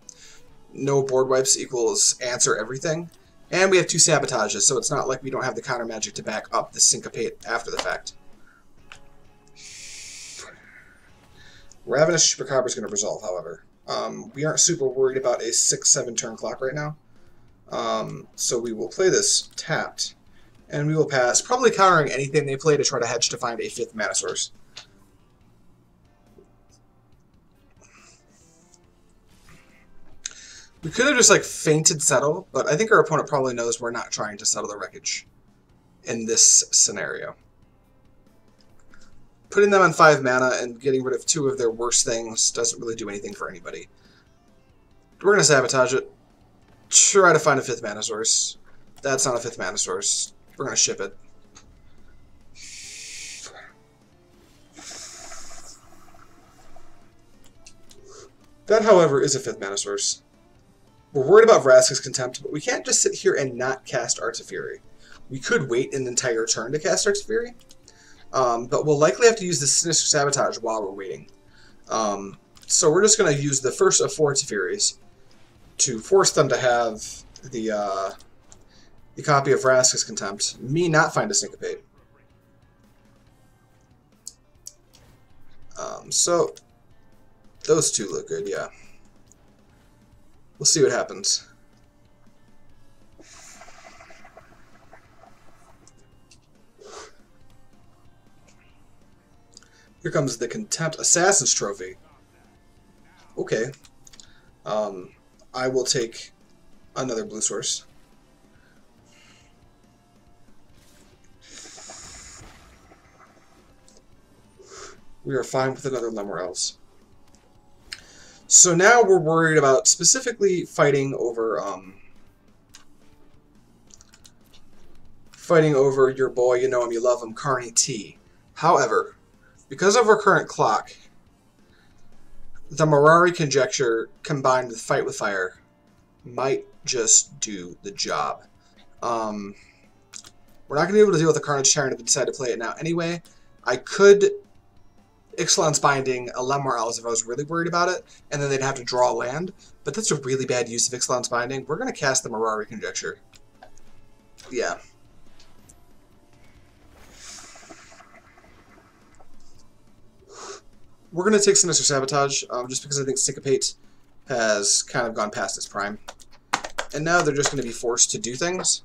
No board wipes equals answer everything. And we have 2 sabotages, so it's not like we don't have the counter magic to back up the syncopate after the fact. Ravenous Chupacabra is going to resolve, however. We aren't super worried about a 6-7 turn clock right now. So we will play this tapped, and we will pass, probably countering anything they play to try to hedge to find a 5th mana source. We could have just like feinted settle, but I think our opponent probably knows we're not trying to settle the wreckage in this scenario. Putting them on 5 mana and getting rid of 2 of their worst things doesn't really do anything for anybody. We're going to sabotage it. Try to find a 5th mana source. That's not a 5th mana source. We're going to ship it. That, however, is a 5th mana source. We're worried about Vraska's Contempt, but we can't just sit here and not cast Arts of Fury. We could wait an entire turn to cast Arts of Fury, but we'll likely have to use the Sinister Sabotage while we're waiting. So we're just going to use the first of 4 Arts of Furies to force them to have the copy of Vraska's Contempt. Me not find a Syncopate. So those 2 look good, yeah. We'll see what happens. Here comes the Contempt Assassin's Trophy. Okay. I will take another blue source. We are fine with another Lemur Elves. So now we're worried about specifically fighting over your boy, you know him, you love him, Carney T. However, because of our current clock, the Mirari Conjecture combined with Fight with Fire might just do the job. We're not going to be able to deal with the Carnage Tyrant if we decide to play it now anyway. I could Ixalan's Binding a Lemur Owls if I was really worried about it, and then they'd have to draw land. But that's a really bad use of Ixalan's Binding. We're going to cast the Mirari Conjecture. Yeah. We're going to take Sinister Sabotage, just because I think Syncopate has kind of gone past its prime. And now they're just going to be forced to do things.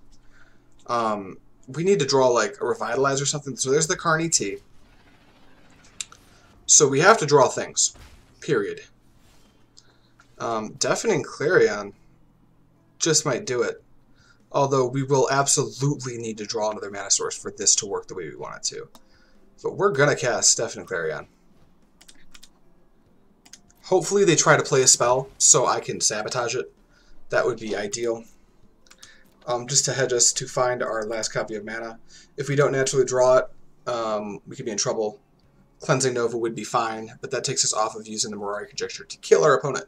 We need to draw like a Revitalize or something. So there's the Carney T. So we have to draw things. Period. Deafening Clarion just might do it. Although we will absolutely need to draw another mana source for this to work the way we want it to. But we're going to cast Deafening Clarion. Hopefully they try to play a spell so I can sabotage it. That would be ideal. Just to hedge us to find our last copy of mana. If we don't naturally draw it, we could be in trouble. Cleansing Nova would be fine, but that takes us off of using the Mirari Conjecture to kill our opponent.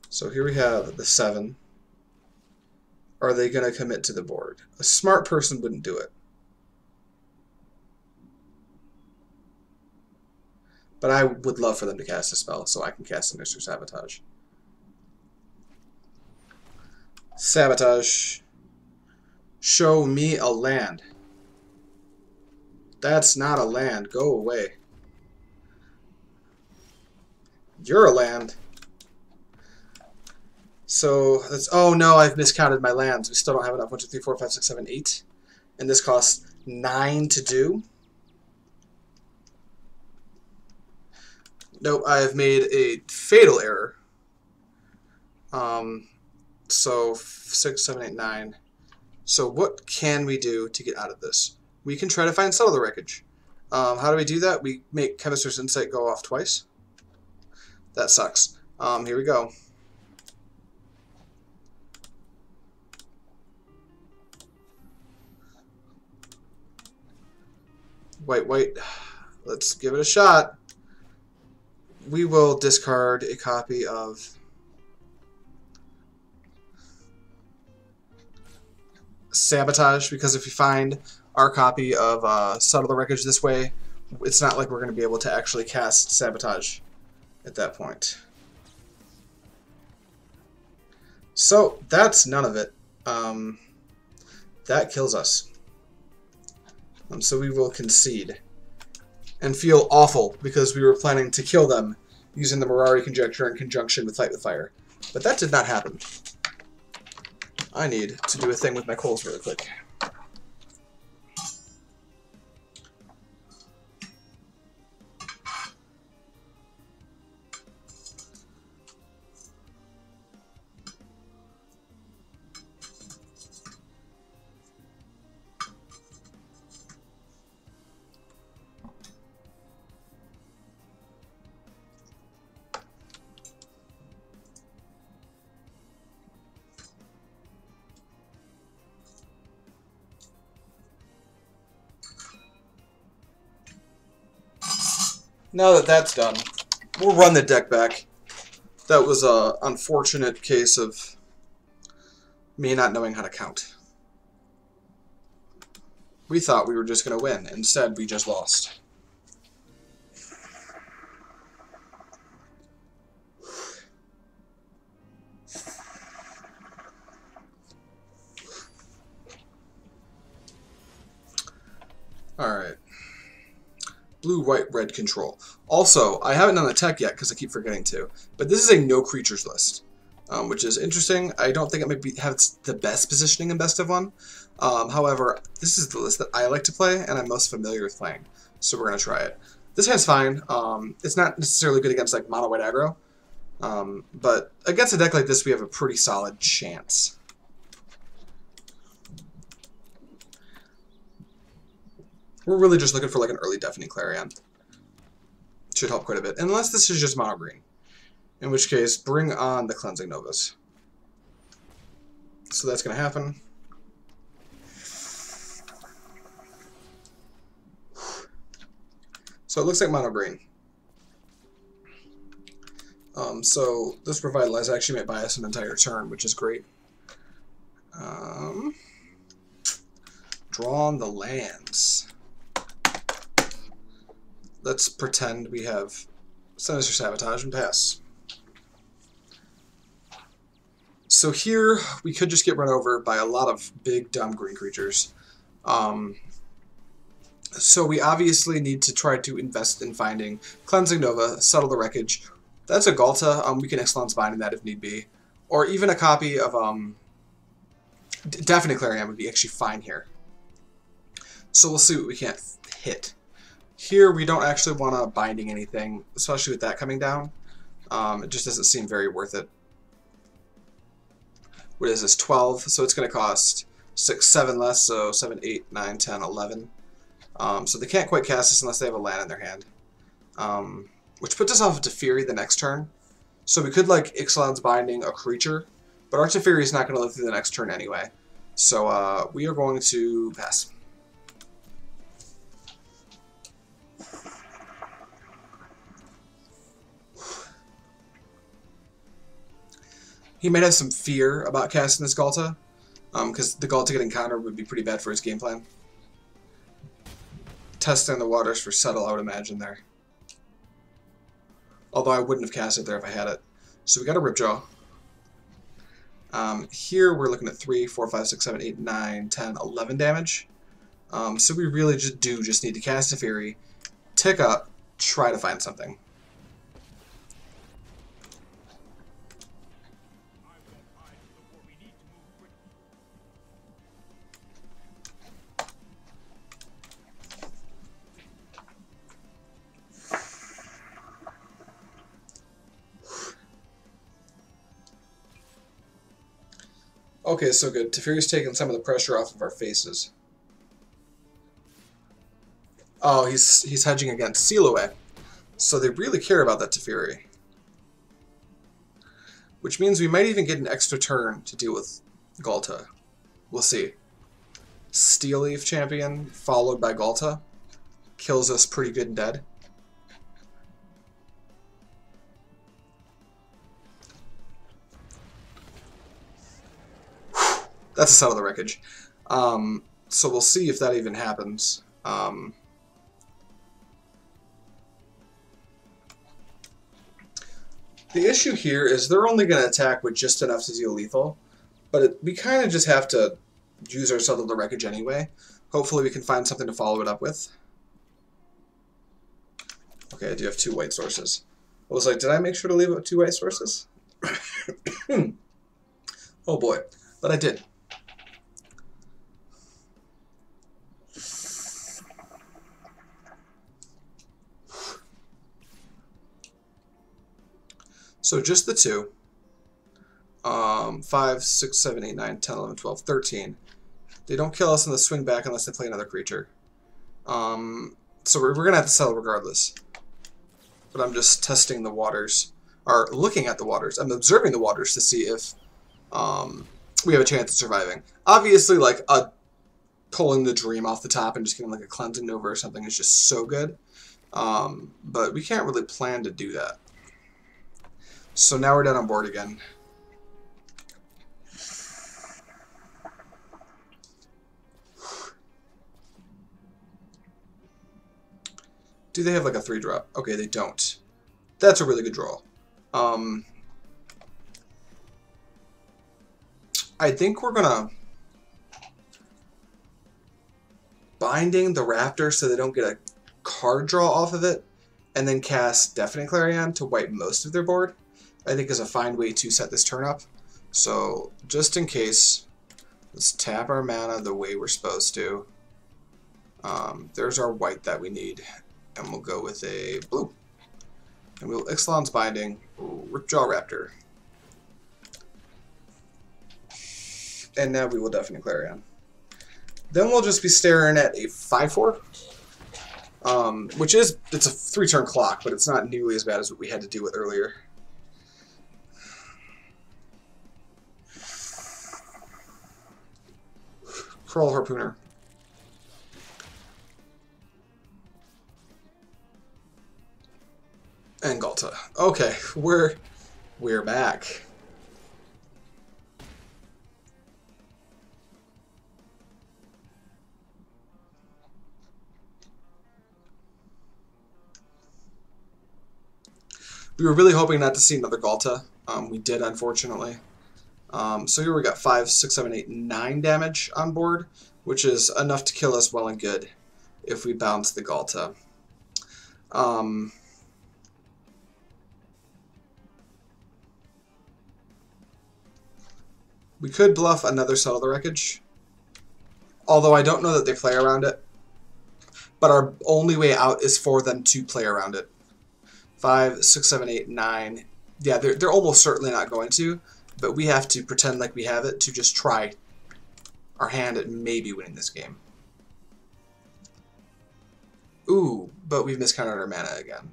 So here we have the 7. Are they going to commit to the board? A smart person wouldn't do it. But I would love for them to cast a spell, so I can cast Sinister Sabotage. Sabotage. Show me a land. That's not a land. Go away. You're a land. So, that's... Oh no, I've miscounted my lands. We still don't have enough. 1, 2, 3, 4, 5, 6, 7, 8. And this costs 9 to do. Nope, I have made a fatal error. So 6, 7, 8, 9. So what can we do to get out of this? We can try to find Settle the Wreckage. How do we do that? We make Chemist's Insight go off twice. That sucks. Here we go. White. Let's give it a shot. We will discard a copy of Sabotage, because if we find our copy of Settle the Wreckage this way, it's not like we're going to be able to actually cast Sabotage at that point. So that's none of it. That kills us. So we will concede and feel awful because we were planning to kill them using the Mirari Conjecture in conjunction with Fight with Fire. But that did not happen. I need to do a thing with my coals really quick. Now that that's done, we'll run the deck back. That was an unfortunate case of me not knowing how to count. We thought we were just going to win. Instead, we just lost. Alright. Blue, white, red control. Also, I haven't done the tech yet because I keep forgetting to, but this is a no creatures list, which is interesting. I don't think it might have the best positioning in best of one. However, this is the list that I like to play and I'm most familiar with playing, so we're going to try it. This hand's fine. It's not necessarily good against like mono white aggro, but against a deck like this we have a pretty solid chance. We're really just looking for like an early Deafening Clarion. Should help quite a bit. Unless this is just mono green. In which case, bring on the Cleansing Novas. So that's going to happen. So it looks like mono green. So this Revitalize actually might buy us an entire turn, which is great. Draw on the lands. Let's pretend we have Sinister Sabotage and pass. So here, we could just get run over by a lot of big, dumb green creatures. So we obviously need to try to invest in finding Cleansing Nova, Settle the Wreckage. That's a Galta. We can Ixalan's Binding that if need be. Or even a copy of... Definite Clarion would be actually fine here. So we'll see what we can't hit. Here, we don't actually want to binding anything, especially with that coming down. It just doesn't seem very worth it. What is this? 12, so it's going to cost 6, 7 less, so 7, 8, 9, 10, 11. So they can't quite cast this unless they have a land in their hand. Which puts us off to Teferi the next turn. So we could, like, Ixalan's Binding a creature, but our Teferi is not going to live through the next turn anyway. So we are going to pass. He might have some fear about casting this Galta, because the Galta getting countered would be pretty bad for his game plan. Testing the waters for Settle, I would imagine, there. Although I wouldn't have cast it there if I had it. So we got a Ripjaw. Here we're looking at 3, 4, 5, 6, 7, 8, 9, 10, 11 damage. So we really just need to cast a Fury, tick up, try to find something. Okay, so good. Teferi's taking some of the pressure off of our faces. Oh, he's hedging against Seal Away. So they really care about that Teferi. Which means we might even get an extra turn to deal with Galta. We'll see. Steel Leaf Champion, followed by Galta. Kills us pretty good and dead. That's a Settle the Wreckage. So we'll see if that even happens. The issue here is they're only going to attack with just enough to deal lethal, but we kind of just have to use our Settle the Wreckage anyway. Hopefully we can find something to follow it up with. Okay, I do have 2 white sources. I was like, did I make sure to leave out 2 white sources? Oh boy, but I did. So just the 2. 5, 6, 7, 8, 9, 10, 11, 12, 13. They don't kill us in the swing back unless they play another creature. So we're going to have to settle regardless. But I'm just testing the waters, or looking at the waters. I'm observing the waters to see if we have a chance of surviving. Obviously, like, pulling the Dream off the top and just getting like a Cleansing Nova or something is just so good. But we can't really plan to do that. So now we're dead on board again. Do they have like a 3-drop? Okay, they don't. That's a really good draw. I think we're gonna Binding the Raptor so they don't get a card draw off of it, and then cast Deafening Clarion to wipe most of their board, I think is a fine way to set this turn up. So just in case, let's tap our mana the way we're supposed to. There's our white that we need, and we'll go with a blue. And we'll Ixalan's Binding, Ripjaw Raptor. And now we will Deafening Clarion. Then we'll just be staring at a 5/4, which is, it's a 3-turn clock, but it's not nearly as bad as what we had to deal with earlier. Crawl Harpooner. And Galta. Okay, we're We're back. We were really hoping not to see another Galta. We did, unfortunately. So here we got 5, 6, 7, 8, 9 damage on board, which is enough to kill us well and good if we bounce the Galta. We could bluff another Settle the Wreckage, although I don't know that they play around it. But our only way out is for them to play around it. 5, 6, 7, 8, 9. Yeah, they're almost certainly not going to, but we have to pretend like we have it to just try our hand at maybe winning this game. Ooh, but we've miscounted our mana again.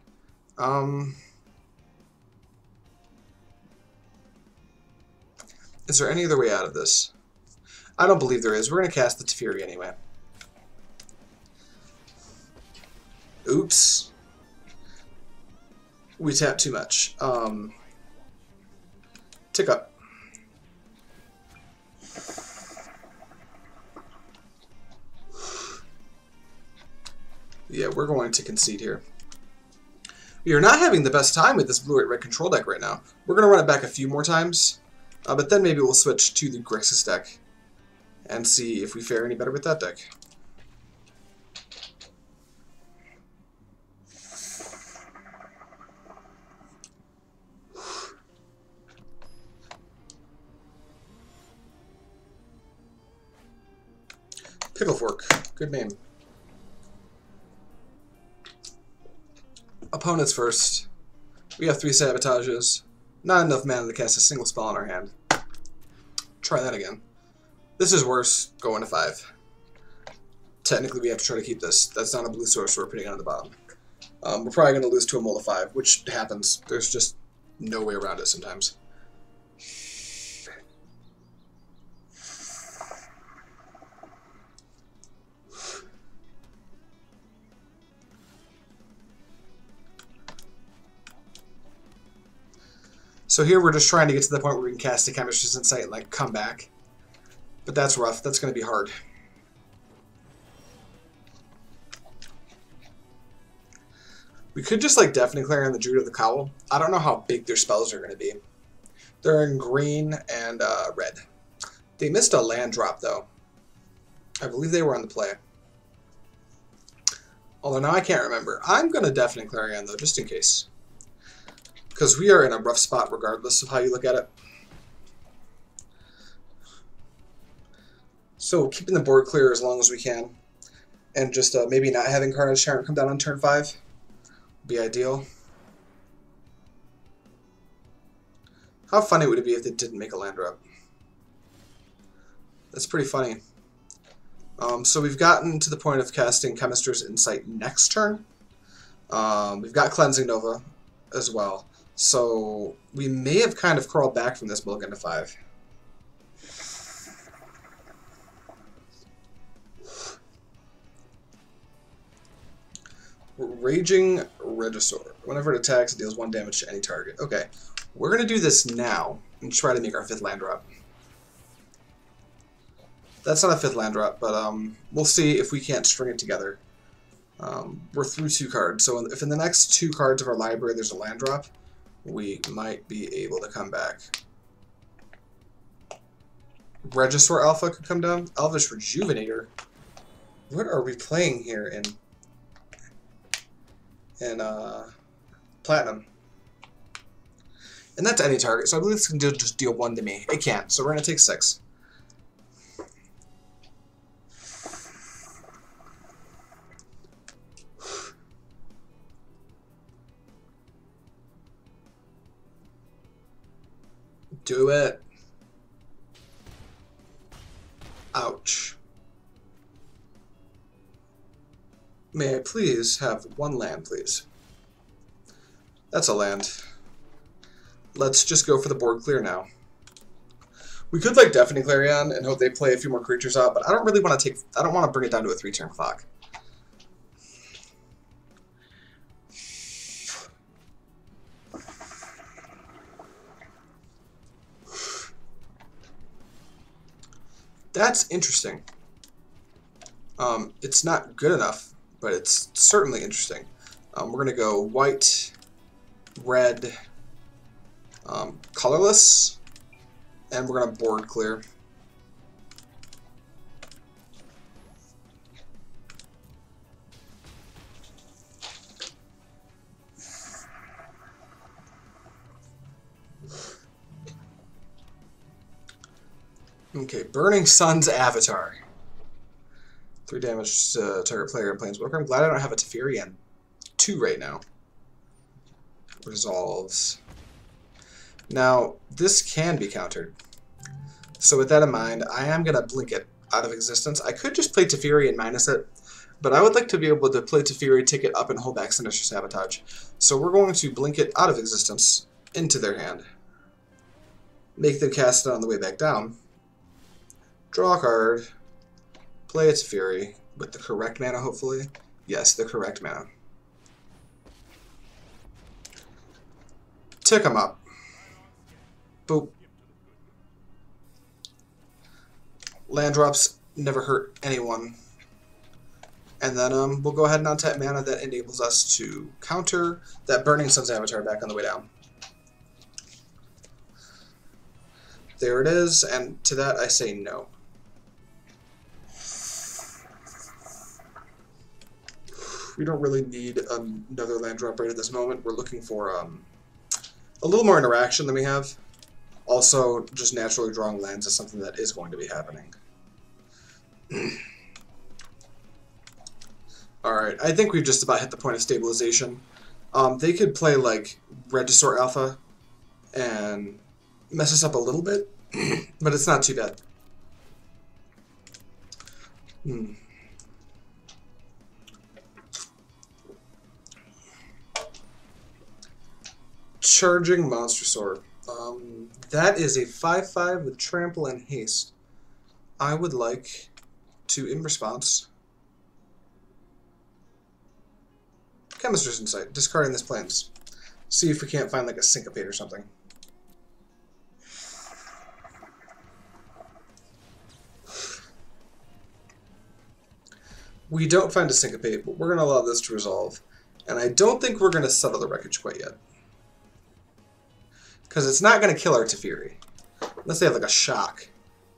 Is there any other way out of this? I don't believe there is. We're going to cast the Teferi anyway. Oops. We tapped too much. Tick up. Yeah, we're going to concede here. We are not having the best time with this blue-white-red control deck right now. We're going to run it back a few more times, but then maybe we'll switch to the Grixis deck and see if we fare any better with that deck. Pickle Fork, good name. Opponents first. We have 3 sabotages. Not enough mana to cast a single spell on our hand. Try that again. This is worse, going to 5. Technically we have to try to keep this. That's not a blue source we're putting on the bottom. We're probably going to lose to a Mold of 5, which happens. There's just no way around it sometimes. So here we're just trying to get to the point where we can cast a Chemistry's Insight and like come back. But that's rough. That's going to be hard. We could just like Deafening Clarion the Druid of the Cowl. I don't know how big their spells are going to be. They're in green and red. They missed a land drop though. I believe they were on the play. Although now I can't remember. I'm going to Deafening Clarion though, just in case. Because we are in a rough spot regardless of how you look at it. So keeping the board clear as long as we can. And just maybe not having Carnage Tyrant come down on turn 5 would be ideal. How funny would it be if they didn't make a land drop? That's pretty funny. So we've gotten to the point of casting Chemistry's Insight next turn. We've got Cleansing Nova as well. So we may have kind of crawled back from this mulligan to 5. Raging Regisaur. Whenever it attacks, it deals 1 damage to any target. Okay, we're going to do this now and try to make our 5th land drop. That's not a 5th land drop, but we'll see if we can't string it together. We're through 2 cards, so if in the next 2 cards of our library there's a land drop, we might be able to come back. Regisaur Alpha could come down. Elvish Rejuvenator. What are we playing here in Platinum? And that's any target, so I believe this can just deal 1 to me. It can't, so we're going to take 6. Do it. Ouch. May I please have 1 land, please? That's a land. Let's just go for the board clear now. We could like Deafening Clarion and hope they play a few more creatures out, but I don't really want to take. I don't want to bring it down to a 3-turn clock. That's interesting. It's not good enough, but it's certainly interesting. We're going to go white, red, colorless, and we're going to board clear. Okay, Burning Sun's Avatar. 3 damage to target player and planeswalker. I'm glad I don't have a Teferi and 2 right now. Resolves. Now, this can be countered. So with that in mind, I am going to blink it out of existence. I could just play Teferi and minus it, but I would like to be able to play Teferi, take it up, and hold back Sinister Sabotage. So we're going to blink it out of existence into their hand. Make them cast it on the way back down. Draw a card. Play a Teferi with the correct mana, hopefully. Yes, the correct mana. Tick them up. Boop. Land drops never hurt anyone. And then we'll go ahead and untap mana that enables us to counter that Burning Sun's Avatar back on the way down. There it is, and to that I say no. We don't really need another land drop right at this moment. We're looking for a little more interaction than we have. Also, just naturally drawing lands is something that is going to be happening. Alright, I think we've just about hit the point of stabilization. They could play like Red Distort Alpha and mess us up a little bit, but it's not too bad. Charging Monster Sword. That is a 5/5 with Trample and Haste. I would like to, in response, Chemist's Insight, discarding this planes. See if we can't find like a Syncopate or something. We don't find a Syncopate, but we're going to allow this to resolve. And I don't think we're going to settle the wreckage quite yet. Because it's not going to kill our Teferi. Unless they have like a Shock.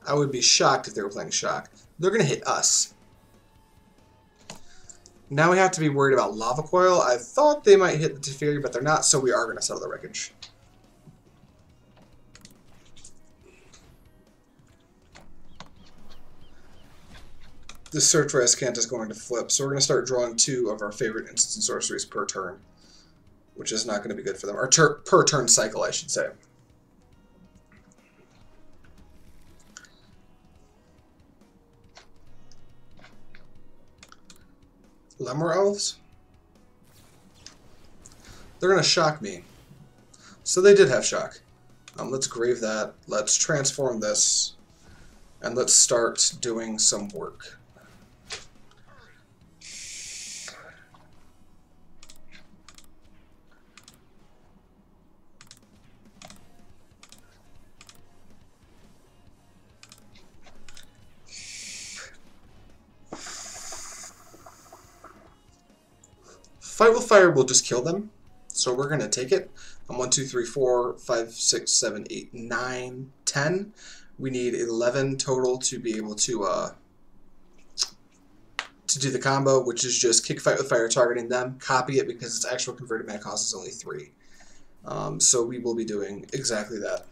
I would be shocked if they were playing Shock. They're going to hit us. Now we have to be worried about Lava Coil. I thought they might hit the Teferi, but they're not, so we are going to settle the wreckage. This Search for Escant is going to flip, so we're going to start drawing 2 of our favorite instants and sorceries per turn, which is not going to be good for them. Or per turn cycle, I should say. Lemur Elves? They're going to shock me. So they did have shock. Let's grave that. Let's transform this. And let's start doing some work. Fight with Fire will just kill them, so we're going to take it. 1, 2, 3, 4, 5, 6, 7, 8, 9, 10. We need 11 total to be able to do the combo, which is just kick Fight with Fire targeting them, copy it because its actual converted mana cost is only 3. So we will be doing exactly that.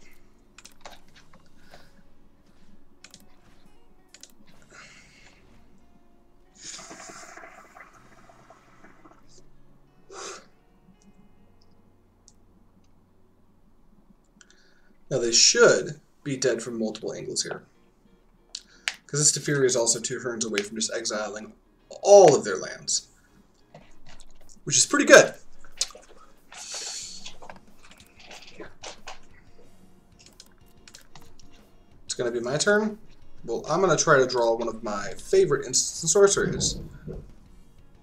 Now they should be dead from multiple angles here. Because this Teferi is also 2 turns away from just exiling all of their lands. Which is pretty good. It's going to be my turn. Well, I'm going to try to draw one of my favorite instants and sorceries.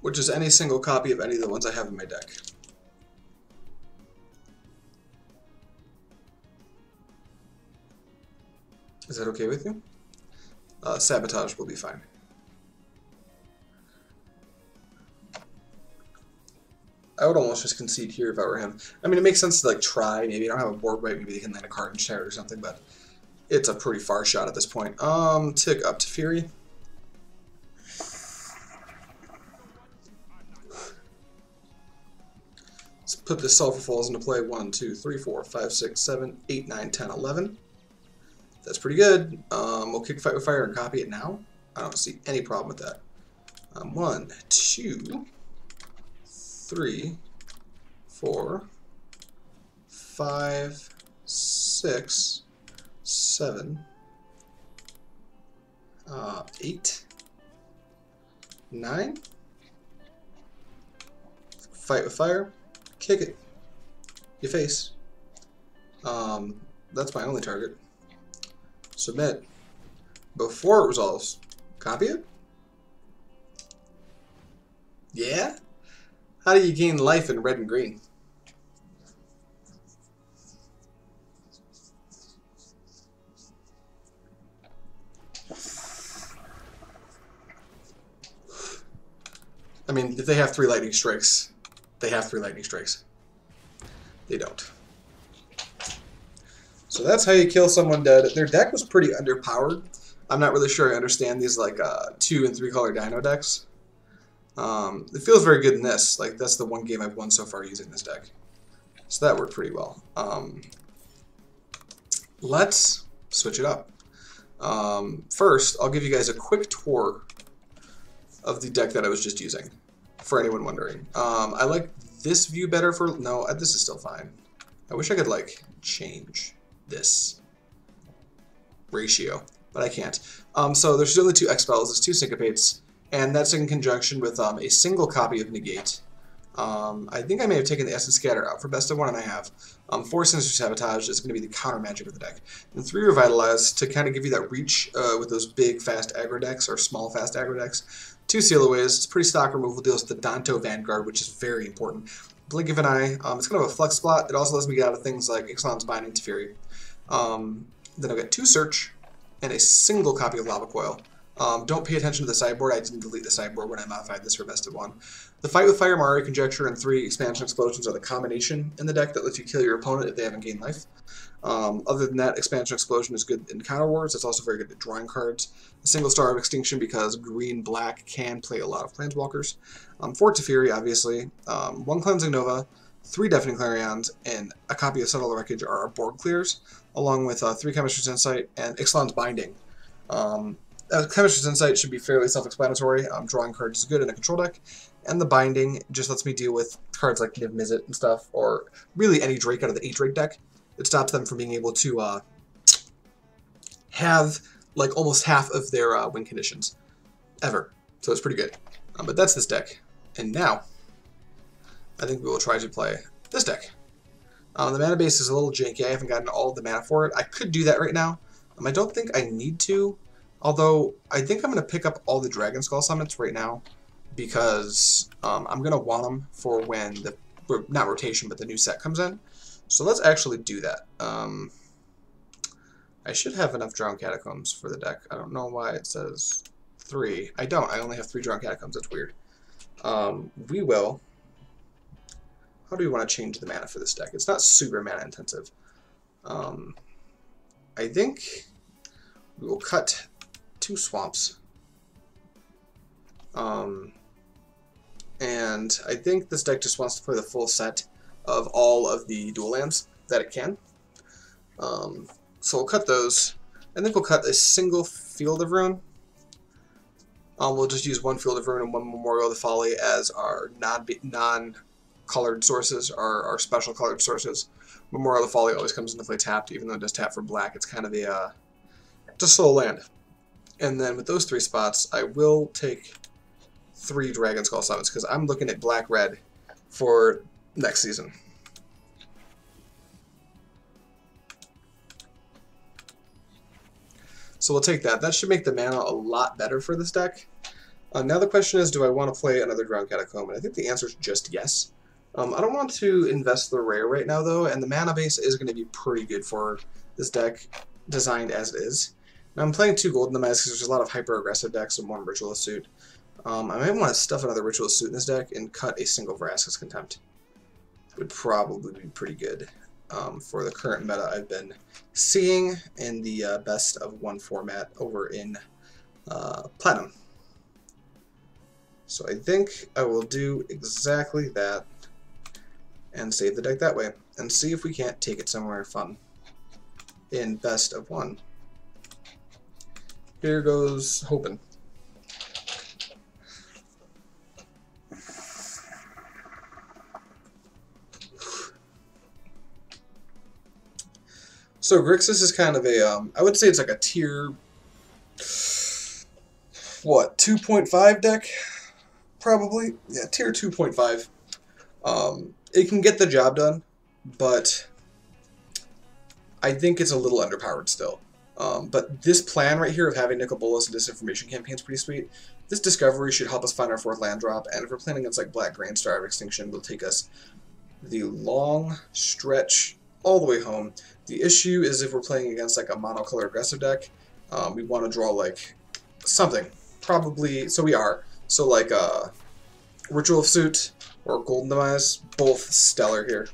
Which is any single copy of any of the ones I have in my deck. Is that okay with you? Sabotage will be fine. I would almost just concede here if I were him. I mean, it makes sense to like try. Maybe I don't have a board right. Maybe they can land a card and share it or something, but it's a pretty far shot at this point. Tick up to Fury. Let's put the Sulphur Falls into play. 1, 2, 3, 4, 5, 6, 7, 8, 9, 10, 11. That's pretty good. We'll kick Fight with Fire and copy it now. I don't see any problem with that. 1, 2, 3, 4, 5, 6, 7, 8, 9. Fight with Fire. Kick it. You face. That's my only target. Submit. Before it resolves, copy it? Yeah? How do you gain life in red and green? I mean, if they have 3 lightning strikes, they have 3 lightning strikes. They don't. So that's how you kill someone dead. Their deck was pretty underpowered. I'm not really sure I understand these like 2 and 3 color dino decks. It feels very good in this. Like that's the one game I've won so far using this deck. So that worked pretty well. Let's switch it up. First, I'll give you guys a quick tour of the deck that I was just using, for anyone wondering. I like this view better for... No, this is still fine. I wish I could, like, change this ratio, but I can't. So there's only 2 Expels, there's 2 Syncopates, and that's in conjunction with a single copy of Negate. I think I may have taken the Essence Scatter out for best of 1, and I have. 4 Sinister Sabotage is going to be the counter magic of the deck. And 3 Revitalize to kind of give you that reach with those big fast aggro decks, or small fast aggro decks. 2 Sealaways, it's pretty stock removal, deals with the Danto Vanguard, which is very important. Blink of an Eye, it's kind of a flex spot. It also lets me get out of things like Ixalan's Binding to Fury. Then I'll get 2 Search and a single copy of Lava Coil. Don't pay attention to the sideboard. I didn't delete the sideboard when I modified this for best of 1. The Fight with Fire, Mari Conjecture, and 3 Expansion Explosions are the combination in the deck that lets you kill your opponent if they haven't gained life. Other than that, Expansion Explosion is good in counter wars. It's also very good at drawing cards. A single Star of Extinction because green-black can play a lot of Planeswalkers. 4 Teferi, obviously. 1 Cleansing Nova, 3 Deafening Clarions, and a copy of Settle the Wreckage are our board clears, along with 3 Chemistry's Insight and Ixalan's Binding. Chemistry's Insight should be fairly self-explanatory. Drawing cards is good in a control deck, and the Binding just lets me deal with cards like Niv Mizzet and stuff, or really any Drake out of the 8 Drake deck. It stops them from being able to have like almost half of their win conditions ever. So it's pretty good. But that's this deck. And now, I think we will try to play this deck. The mana base is a little janky. I haven't gotten all of the mana for it. I could do that right now. I don't think I need to. Although, I think I'm going to pick up all the Dragon Skull summons right now. Because I'm going to want them for when the, not rotation, but the new set comes in. So let's actually do that. I should have enough Drowned Catacombs for the deck. I don't know why it says 3. I don't. I only have 3 Drowned Catacombs. That's weird. We will... How do we want to change the mana for this deck? It's not super mana intensive. I think we will cut 2 Swamps. And I think this deck just wants to play the full set of all of the dual lands that it can. So we'll cut those. I think we'll cut a single Field of Ruin. We'll just use 1 Field of Ruin and 1 Memorial of the Folly as our non-colored sources, our special colored sources. Memorial of the Folly always comes into play tapped, even though it does tap for black. It's kind of a just soul land. And then with those 3 spots, I will take 3 Dragon Skull summons because I'm looking at black-red for next season. So we'll take that. That should make the mana a lot better for this deck. Now the question is, do I want to play another Drowned Catacomb? And I think the answer is just yes. I don't want to invest the rare right now, though, and the mana base is going to be pretty good for this deck, designed as it is. Now I'm playing 2 Golden Demise because there's a lot of hyper-aggressive decks and 1 Ritual Suit. I might want to stuff another Ritual Suit in this deck and cut a single Vraska's Contempt. Would probably be pretty good for the current meta I've been seeing in the best of 1 format over in Platinum. So I think I will do exactly that and save the deck that way and see if we can't take it somewhere fun in best of 1. Here goes hoping. So Grixis is kind of a, I would say it's like a tier, what, 2.5 deck? Probably. Yeah, tier 2.5. It can get the job done, but I think it's a little underpowered still. But this plan right here of having Nicol Bolas and Disinformation Campaign is pretty sweet. This Discovery should help us find our 4th land drop, and if we're playing against like Black Grainstar of Extinction, will take us the long stretch all the way home. The issue is if we're playing against like a monocolor aggressive deck, we want to draw like something. Probably, so we are. So like Ritual of Suit or Golden Demise, both stellar here.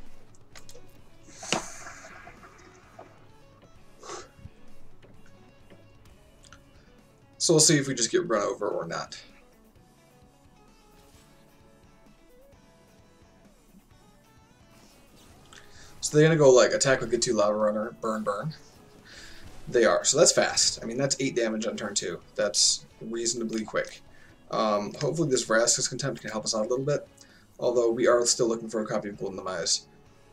So we'll see if we just get run over or not. So they're going to go like attack with Get 2 Lava Runner, burn, burn. They are. So that's fast. I mean, that's 8 damage on turn 2. That's reasonably quick. Hopefully this Vraska's Contempt can help us out a little bit. Although we are still looking for a copy of Golden Demise.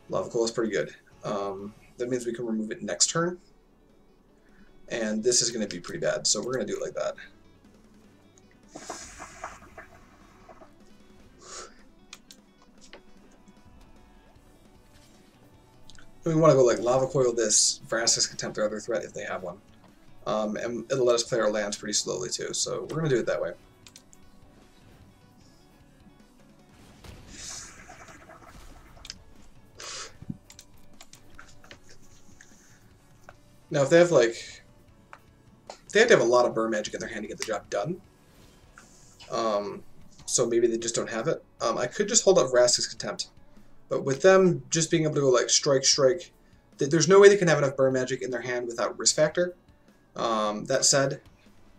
Lava Coil is pretty good. That means we can remove it next turn. And this is going to be pretty bad. So we're going to do it like that. We want to go like Lava Coil this, Vraska's Contempt their other threat if they have one. And it'll let us play our lands pretty slowly too, so we're going to do it that way. Now if they have like, they have to have a lot of burn magic in their hand to get the job done. So maybe they just don't have it. I could just hold up Vraska's Contempt. But with them just being able to go like strike, strike, there's no way they can have enough burn magic in their hand without risk factor. That said,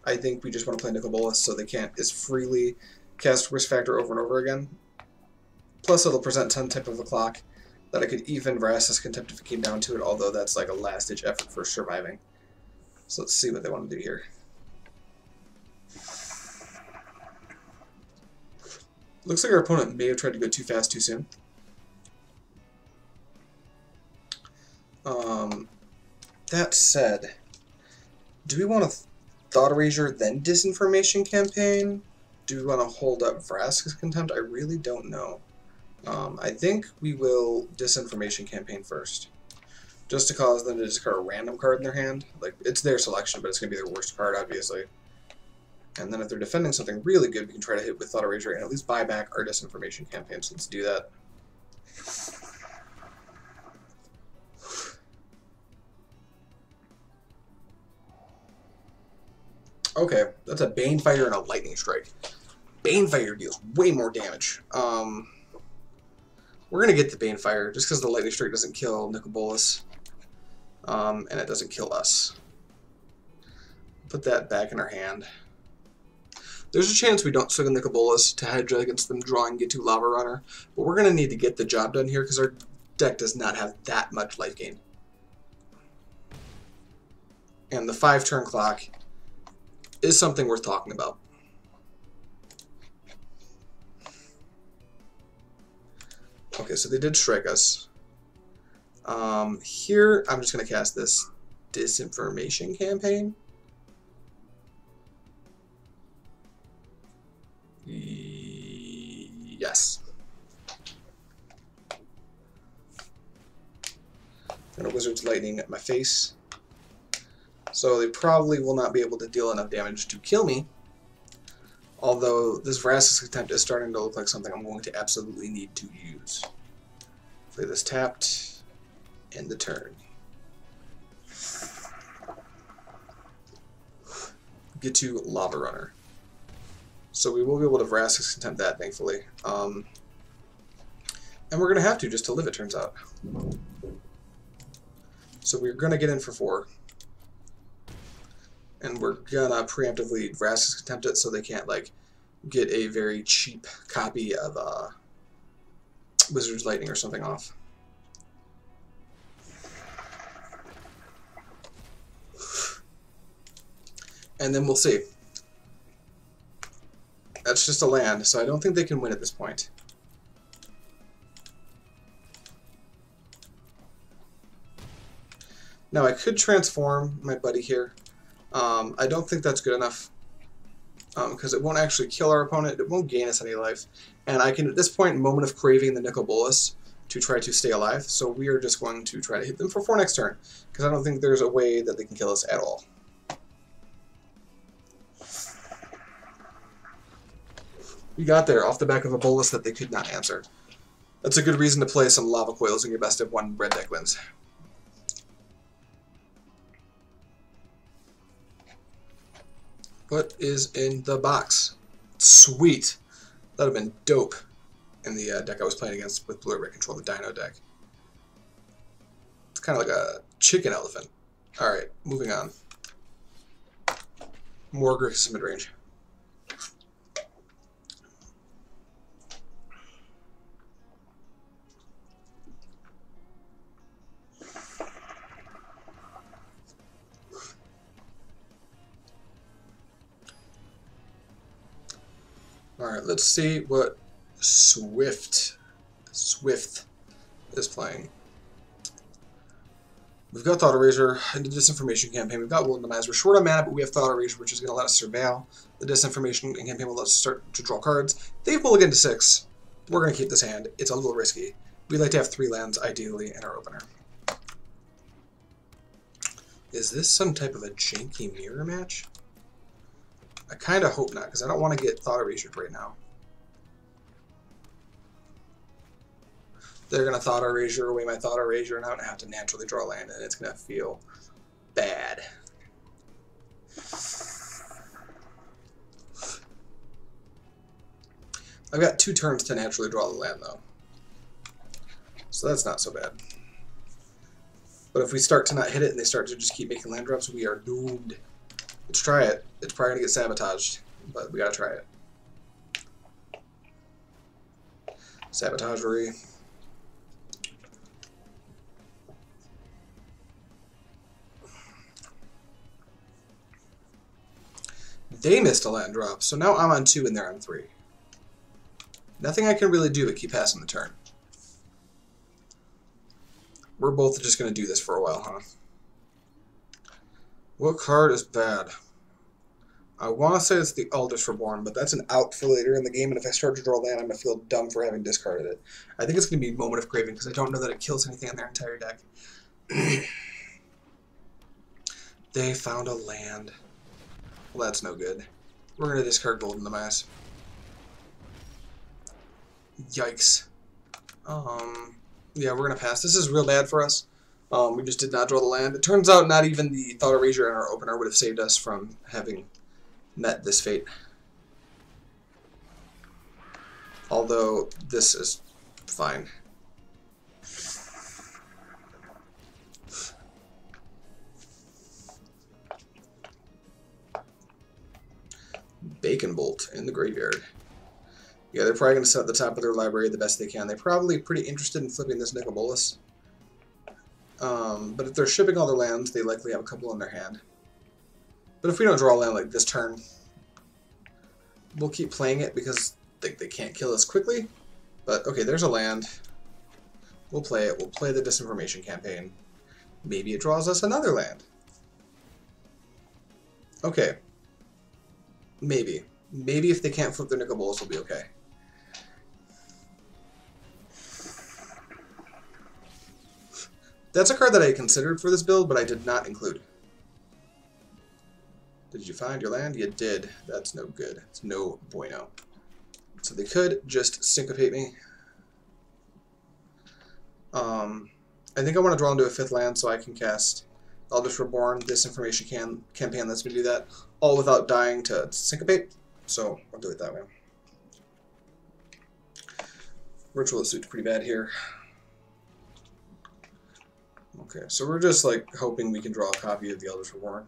I think we just want to play Nicol Bolas so they can't as freely cast risk factor over and over again. Plus it'll present some type of a clock that I could even Vraska's Contempt if it came down to it, although that's like a last-ditch effort for surviving. So let's see what they want to do here. Looks like our opponent may have tried to go too fast too soon. That said, do we want to Thought Erasure then Disinformation Campaign? Do we want to hold up Vraska's Contempt? I really don't know. I think we will Disinformation Campaign first. Just to cause them to discard a random card in their hand. Like, it's their selection, but it's going to be their worst card, obviously. And then if they're defending something really good, we can try to hit with Thought Erasure and at least buy back our Disinformation Campaign. So let's do that. Okay, that's a Banefire and a Lightning Strike. Banefire deals way more damage. We're going to get the Banefire just because the Lightning Strike doesn't kill Nicol Bolas. And it doesn't kill us. Put that back in our hand. There's a chance we don't swing a Nicol Bolas to hedge against them drawing Get 2 Lava Runner. But we're going to need to get the job done here because our deck does not have that much life gain. And the 5-turn clock is something worth talking about. Okay, so they did strike us. Here, I'm just going to cast this Disinformation Campaign. Yes. And a Wizard's Lightning at my face. So they probably will not be able to deal enough damage to kill me. Although this Vraska's Contempt is starting to look like something I'm going to absolutely need to use. Play this tapped, end the turn. get to Lava Runner. So we will be able to Vraska's Contempt that, thankfully. And we're going to have to just to live, it turns out. So we're going to get in for 4. And we're going to preemptively Vraska's Contempt it so they can't, like, get a very cheap copy of Wizard's Lightning or something off. And then we'll see. That's just a land, so I don't think they can win at this point. Now I could transform my buddy here. I don't think that's good enough because it won't actually kill our opponent. It won't gain us any life. And I can, at this point, Moment of Craving the Nicol Bolas to try to stay alive. So we are just going to try to hit them for 4 next turn because I don't think there's a way that they can kill us at all. We got there off the back of a Bolas that they could not answer. That's a good reason to play some Lava Coils in your best of 1 red deck wins. What is in the box? Sweet. That would have been dope in the deck I was playing against with Blue Red Control, the Dino deck. It's kind of like a chicken elephant. Alright, moving on. More Grixis midrange. Alright, let's see what Swift is playing. We've got Thought Erasure in the Disinformation campaign. We've got Will and Demise. We're short on mana, but we have Thought Erasure, which is going to let us surveil. The Disinformation campaign will let us start to draw cards. They've mulliganed to 6. We're going to keep this hand. It's a little risky. We like to have 3 lands, ideally, in our opener. Is this some type of a janky mirror match? I kind of hope not, because I don't want to get Thought Erasure right now. They're going to Thought Erasure away my Thought Erasure, and I'm going to have to naturally draw land, and it's going to feel bad. I've got 2 turns to naturally draw the land, though. So that's not so bad. But if we start to not hit it, and they start to just keep making land drops, we are doomed. Let's try it. It's probably going to get sabotaged, but we got to try it. Sabotagery. They missed a land drop, so now I'm on 2 and they're on 3. Nothing I can really do but keep passing the turn. We're both just going to do this for a while, huh? What card is bad? I want to say it's the Eldest Reborn, but that's an out for later in the game, and if I start to draw land, I'm going to feel dumb for having discarded it. I think it's going to be Moment of Craving, because I don't know that it kills anything in their entire deck. They found a land. Well, that's no good. We're going to discard Golden Demise. Yikes. Yeah, we're going to pass. This is real bad for us. We just did not draw the land. It turns out not even the Thought Erasure in our opener would have saved us from having met this fate. Although, this is fine. Bacon Bolt in the graveyard. Yeah, they're probably going to set at the top of their library the best they can. They're probably pretty interested in flipping this Nicol Bolas. But if they're shipping all their lands, they likely have a couple in their hand. But if we don't draw a land like this turn, we'll keep playing it because they can't kill us quickly. But, okay, there's a land. We'll play it. We'll play the Disinformation campaign. Maybe it draws us another land. Okay. Maybe. Maybe if they can't flip their Nicol Bolas, we'll be okay. That's a card that I considered for this build, but I did not include. Did you find your land? You did. That's no good. It's no bueno. So they could just syncopate me. I think I want to draw into a 5th land so I can cast Eldritch Reborn disinformation campaign lets me do that, all without dying to syncopate. So I'll do it that way. Ritual suit's pretty bad here. Okay, so we're just like hoping we can draw a copy of the Eldritch Reborn.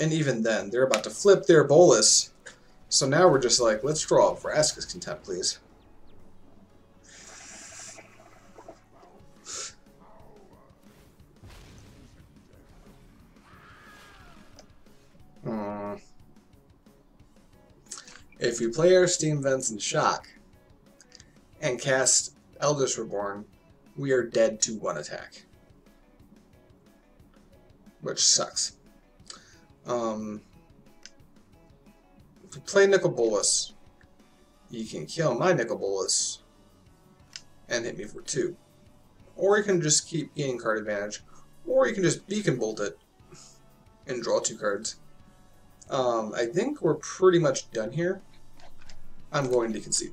And even then, they're about to flip their bolus. So now we're just like, let's draw Vraska's Contempt, please. If we play our Steam Vents in Shock and cast Eldritch Reborn, we are dead to 1 attack. Which sucks. If we play Nicol Bolas, you can kill my Nicol Bolas and hit me for 2. Or you can just keep gaining card advantage. Or you can just Beacon Bolt it and draw 2 cards. I think we're pretty much done here. I'm going to concede.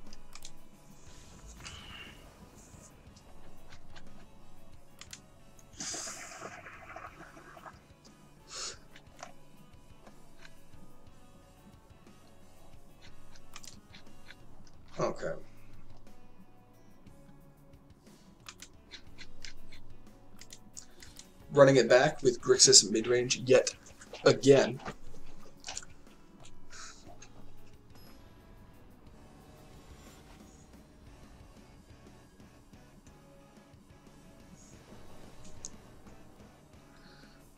Okay. Running it back with Grixis mid-range yet again.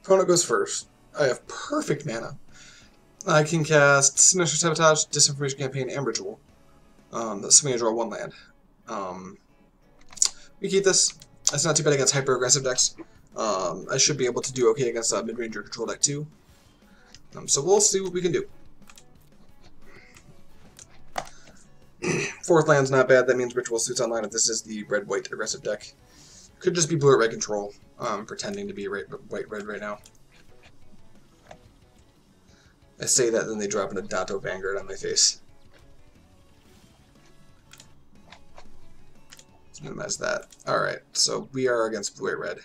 Opponent goes first. I have perfect mana. I can cast Sinister Sabotage, Disinformation Campaign, and Ritual. That's me to draw 1 land. We keep this. It's not too bad against hyper-aggressive decks. I should be able to do okay against a mid-range or control deck too. So we'll see what we can do. 4th land's not bad. That means Ritual Suit's online if this is the red-white aggressive deck. Could just be blue or red control. Pretending to be white-red right now. I say that, then they drop an Adato Vanguard on my face. Let's minimize that. Alright, so we are against blue or red.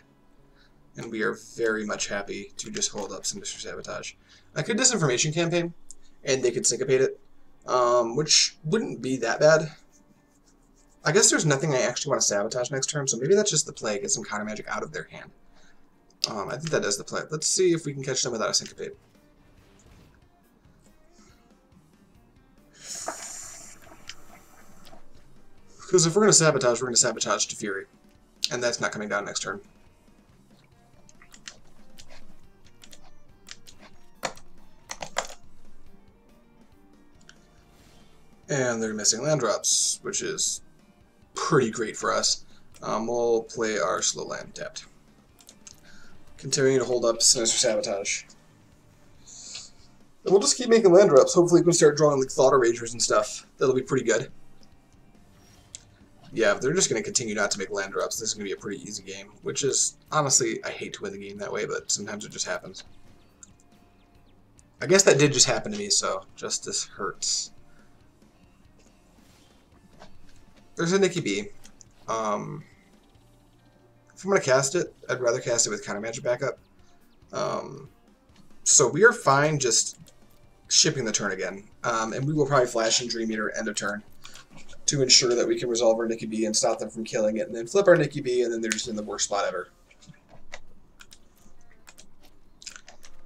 And we are very much happy to just hold up Sinister Sabotage. I could Disinformation Campaign, and they could syncopate it, which wouldn't be that bad. I guess there's nothing I actually want to sabotage next turn, so maybe that's just the play, get some counter magic out of their hand. I think that is the play. Let's see if we can catch them without a syncopate. Because if we're going to sabotage to Fury. And that's not coming down next turn. And they're missing land drops, which is pretty great for us. We'll play our slow land tapped. Continuing to hold up Sinister Sabotage. And we'll just keep making land drops. Hopefully we can start drawing like Thought Erasers and stuff. That'll be pretty good. Yeah, if they're just going to continue not to make land drops, this is going to be a pretty easy game. Which is, honestly, I hate to win the game that way, but sometimes it just happens. I guess that did just happen to me, so justice hurts. There's a Nikki B. If I'm going to cast it, I'd rather cast it with counter magic backup. So we are fine just shipping the turn again. And we will probably flash in Dream Eater end of turn to ensure that we can resolve our Nikki B and stop them from killing it, and then flip our Nikki B, and then they're just in the worst spot ever.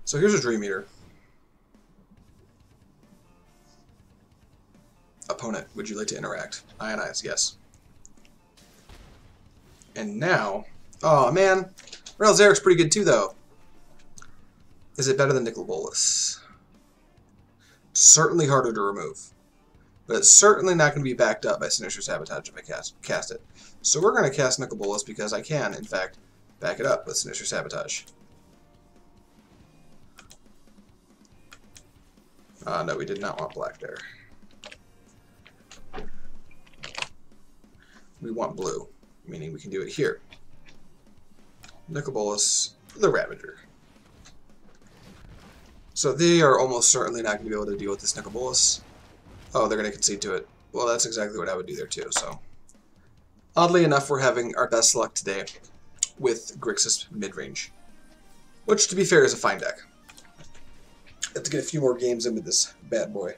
So here's a Dream Eater. Opponent, would you like to interact? Ionize, yes. And now, oh man, Rael Zarek's pretty good too, though. Is it better than Nicol Bolas? Certainly harder to remove, but it's certainly not going to be backed up by Sinister Sabotage if I cast it. So we're going to cast Nicol Bolas because I can, in fact, back it up with Sinister Sabotage. No, we did not want black there. We want blue, meaning we can do it here. Nicol Bolas, the Ravager. So they are almost certainly not going to be able to deal with this Nicol Bolas. Oh, they're going to concede to it. Well, that's exactly what I would do there too, so. Oddly enough, we're having our best luck today with Grixis mid-range. Which, to be fair, is a fine deck. I have to get a few more games in with this bad boy.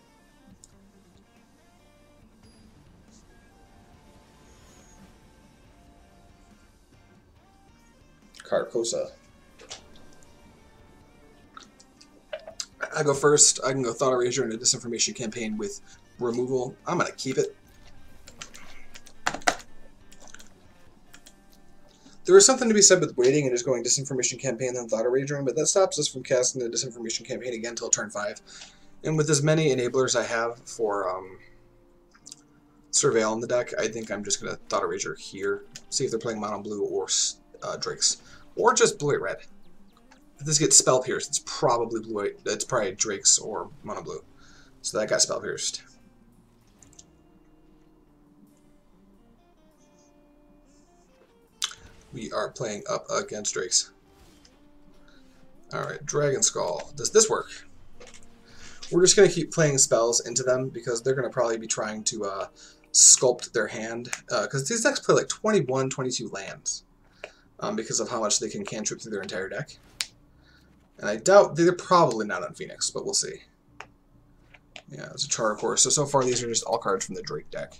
Carcosa. I go first. I can go Thought Erasure in a Disinformation Campaign with removal. I'm going to keep it. There is something to be said with waiting and just going Disinformation Campaign then Thought Erasure, but that stops us from casting the Disinformation Campaign again until turn 5. And with as many enablers I have for Surveil in the deck, I think I'm just going to Thought Erasure here. See if they're playing mono blue or Drakes. Or just blue red. If this gets Spell Pierced, it's probably blue. It's probably Drakes or mono blue. So that got Spell Pierced. We are playing up against Drakes. Alright, Dragon Skull. Does this work? We're just going to keep playing spells into them because they're going to probably be trying to sculpt their hand. Because these decks play like 21, 22 lands. Because of how much they can cantrip through their entire deck. And I doubt they're probably not on Phoenix, but we'll see. Yeah, it's a Charter Course. So far these are just all cards from the Drake deck.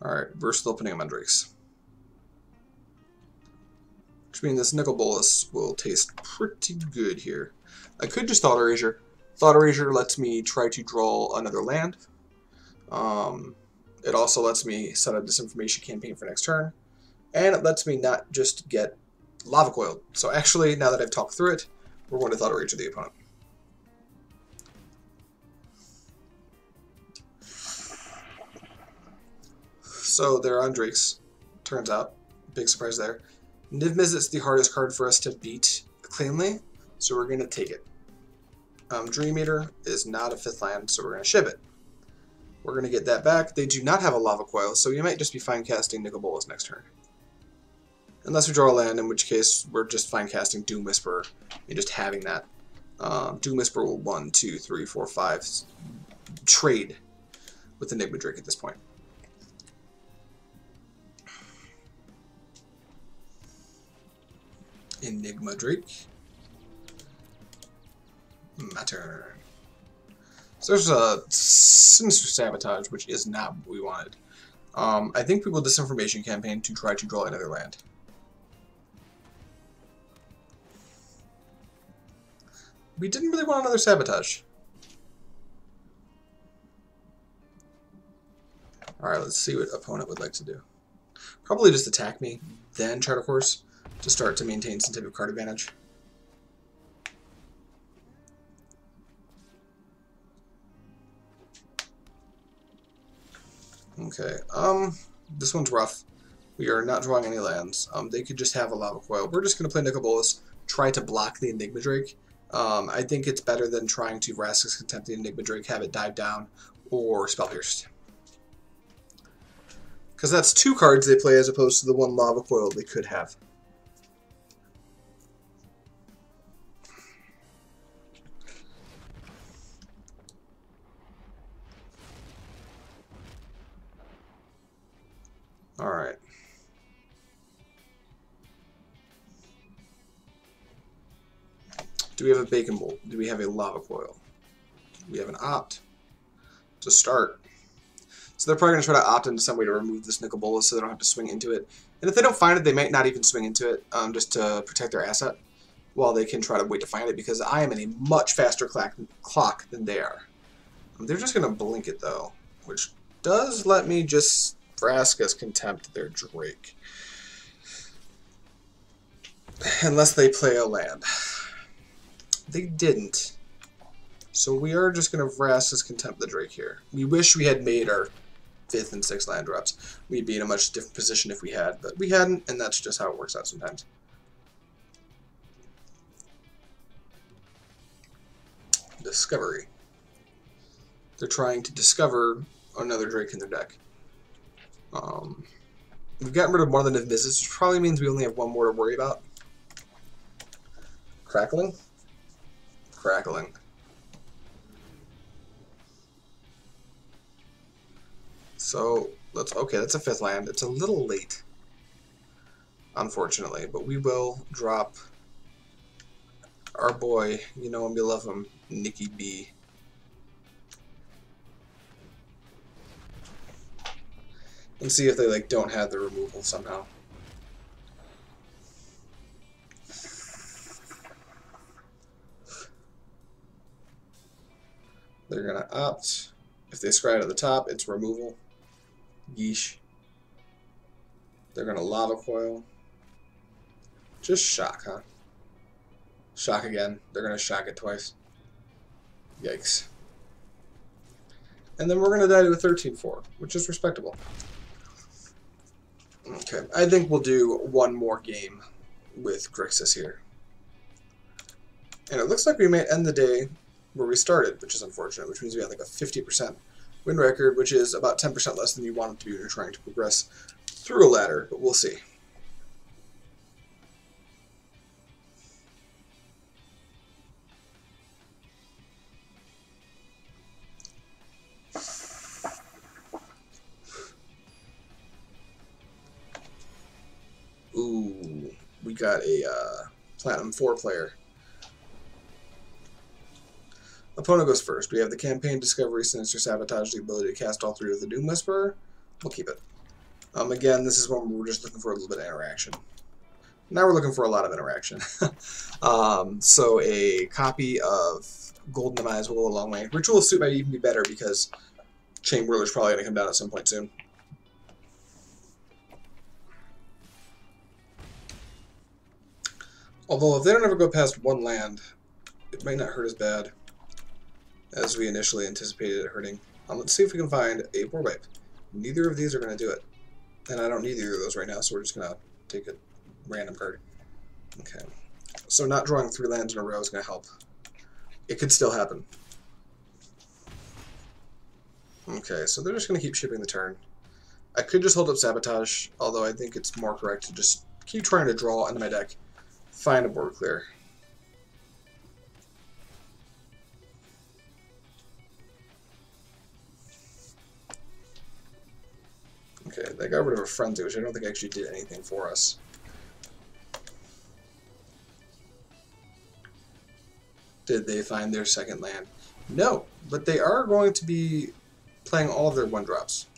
Alright, versatile opening on Drakes. Which means this Nicol Bolas will taste pretty good here. I could just Thought Erasure. Thought Erasure lets me try to draw another land. It also lets me set a Disinformation Campaign for next turn. And it lets me not just get Lava Coiled. So actually, now that I've talked through it, we're going to Thought Erasure the opponent. So they're on Drakes, turns out. Big surprise there. Niv Mizzet's the hardest card for us to beat cleanly, so we're going to take it. Dream Eater is not a 5th land, so we're going to ship it. We're going to get that back. They do not have a Lava Coil, so you might just be fine casting Nicol Bolas next turn. Unless we draw a land, in which case we're just fine casting Doom Whisperer and just having that. Doom Whisperer will 1, 2, 3, 4, 5 trade with Enigma Drake at this point. Enigma Drake. My turn. So there's a Sinister Sabotage, which is not what we wanted. I think we will Disinformation Campaign to try to draw another land. We didn't really want another Sabotage. Alright, let's see what opponent would like to do. Probably just attack me, then Charter Course, to start to maintain some type of card advantage. Okay, this one's rough. We are not drawing any lands. They could just have a Lava Coil. We're just going to play Nicol Bolas, try to block the Enigma Drake. I think it's better than trying to Vraska's Contempt the Enigma Drake, have it dive down, or Spell Pierced. Because that's 2 cards they play as opposed to the 1 Lava Coil they could have. Alright. Do we have a Bacon Bolt? Do we have a Lava Coil? Do we have an Opt to start? So they're probably going to try to opt into some way to remove this Nicol Bolas so they don't have to swing into it. And if they don't find it, they might not even swing into it just to protect their asset while they can try to wait to find it, because I am in a much faster clock than they are. They're just going to blink it, though, which does let me just Vraska's Contempt their Drake. Unless they play a land. They didn't. So we are just going to Vraska's Contempt the Drake here. We wish we had made our 5th and 6th land drops. We'd be in a much different position if we had, but we hadn't, and that's just how it works out sometimes. Discovery. They're trying to discover another Drake in their deck. We've gotten rid of more than Niv Mizzet, which probably means we only have 1 more to worry about. Crackling? Crackling. So okay, that's a 5th land. It's a little late, unfortunately, but we will drop our boy, you know him, you love him, Nikki B. And see if they like don't have the removal somehow. They're gonna opt. If they scry at the top, it's removal. Yeesh. They're gonna lava coil. Just shock, huh? Shock again. They're gonna shock it twice. Yikes. And then we're gonna die to a 13-4, which is respectable. Okay, I think we'll do one more game with Grixis here. And it looks like we may end the day where we started, which is unfortunate, which means we have like a 50% win record, which is about 10% less than you want it to be when you're trying to progress through a ladder, but we'll see. Ooh, we got a Platinum 4 player. Opponent goes first. We have the Campaign, Discovery, Sinister, Sabotage, the ability to cast all 3 with the Doom Whisperer. We'll keep it. Again, this is one where we're just looking for a little bit of interaction. Now we're looking for a lot of interaction. So a copy of Golden Demise will go a long way. Ritual of Suit might even be better because Chain Whirler's probably going to come down at some point soon. Although if they don't ever go past 1 land, it might not hurt as bad as we initially anticipated it hurting. Let's see if we can find a Board Wipe. Neither of these are going to do it. And I don't need either of those right now, so we're just going to take a random card. Okay. So not drawing 3 lands in a row is going to help. It could still happen. Okay, so they're just going to keep shipping the turn. I could just hold up Sabotage, although I think it's more correct to just keep trying to draw into my deck. Find a board clear. Okay, they got rid of a Frenzy, which I don't think actually did anything for us. Did they find their 2nd land? No, but they are going to be playing all of their 1-drops.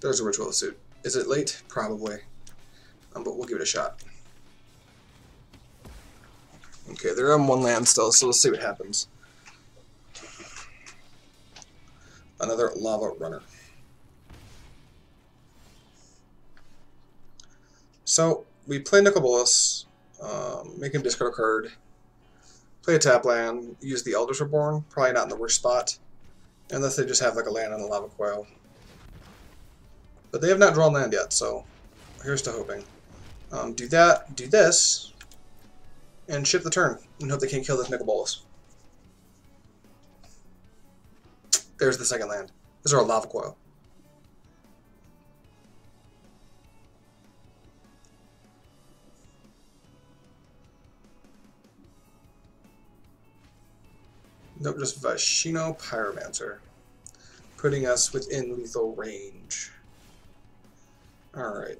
There's a Ritual of Suit. Is it late? Probably. But we'll give it a shot. Okay, they're on 1 land still, so let's see what happens. Another Lava Runner. So, we play Nicol Bolas, make him discard a card, play a tap land, use the Elders Reborn, probably not in the worst spot, unless they just have like a land on the Lava Coil. But they have not drawn land yet, so here's to hoping. Do that, do this, and ship the turn, and hope they can't kill this Nicol Bolas. There's the 2nd land. These are a Lava Coil. Nope, just Vashino Pyromancer, putting us within lethal range. Alright.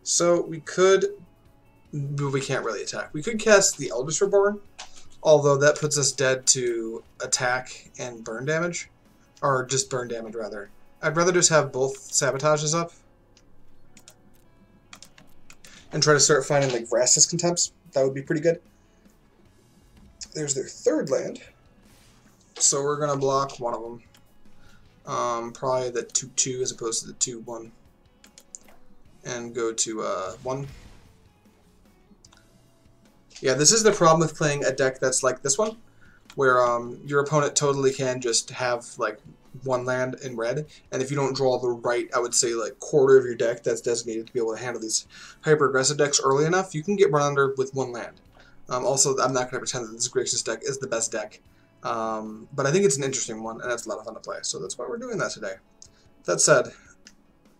So we could, but we can't really attack. We could cast the Eldritch Reborn, although that puts us dead to attack and burn damage. Or just burn damage, rather. I'd rather just have both Sabotages up and try to start finding like Vrastus Contempts. That would be pretty good. There's their 3rd land. So we're going to block one of them. Probably the 2/2 as opposed to the 2/1. And go to 1. Yeah, this is the problem with playing a deck that's like this one, where your opponent totally can just have like 1 land in red, and if you don't draw the right, I would say like quarter of your deck that's designated to be able to handle these hyper-aggressive decks early enough, you can get run under with 1 land. Also, I'm not going to pretend that this Grixis deck is the best deck, but I think it's an interesting one, and it's a lot of fun to play, so that's why we're doing that today. That said,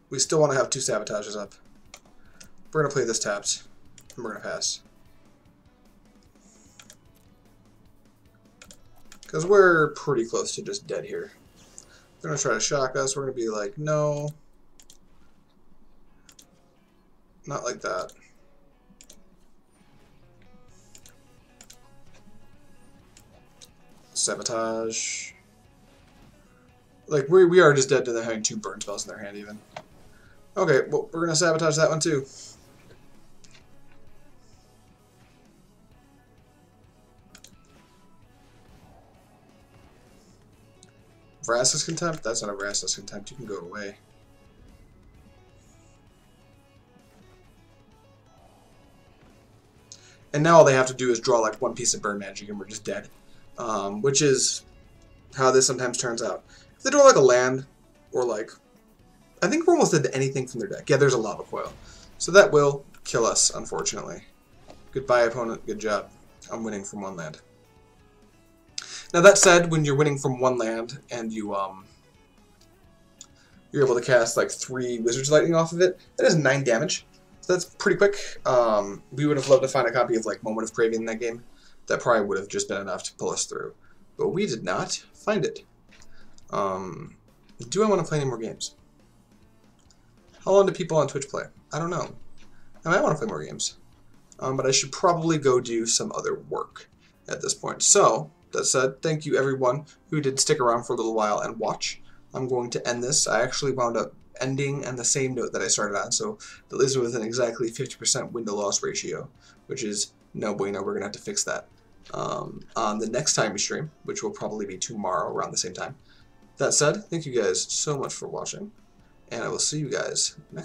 we still want to have 2 Sabotages up. We're going to play this tapped, and we're going to pass. Because we're pretty close to just dead here. They're going to try to shock us. We're going to be like, no. Not like that. Sabotage. Like, we are just dead to them having 2 burn spells in their hand, even. Okay, well, we're going to sabotage that one, too. Vraska's Contempt? That's not a Vraska's Contempt. You can go away. And now all they have to do is draw like 1 piece of burn magic and we're just dead. Which is how this sometimes turns out. If they draw like a land, or like... I think we're almost dead to anything from their deck. Yeah, there's a Lava Coil. So that will kill us, unfortunately. Goodbye, opponent. Good job. I'm winning from 1 land. Now that said, when you're winning from 1 land and you're able to cast like 3 Wizard's Lightning off of it, that is 9 damage. So that's pretty quick. We would have loved to find a copy of like Moment of Craving in that game. That probably would have just been enough to pull us through. But we did not find it. Do I want to play any more games? How long do people on Twitch play? I don't know. I might want to play more games. But I should probably go do some other work at this point. So, that said, thank you everyone who did stick around for a little while and watch. I'm going to end this. I actually wound up ending on the same note that I started on, so that leaves me with an exactly 50% win-to-loss ratio, which is no bueno. We're going to have to fix that on the next time we stream, which will probably be tomorrow around the same time. That said, thank you guys so much for watching, and I will see you guys next time.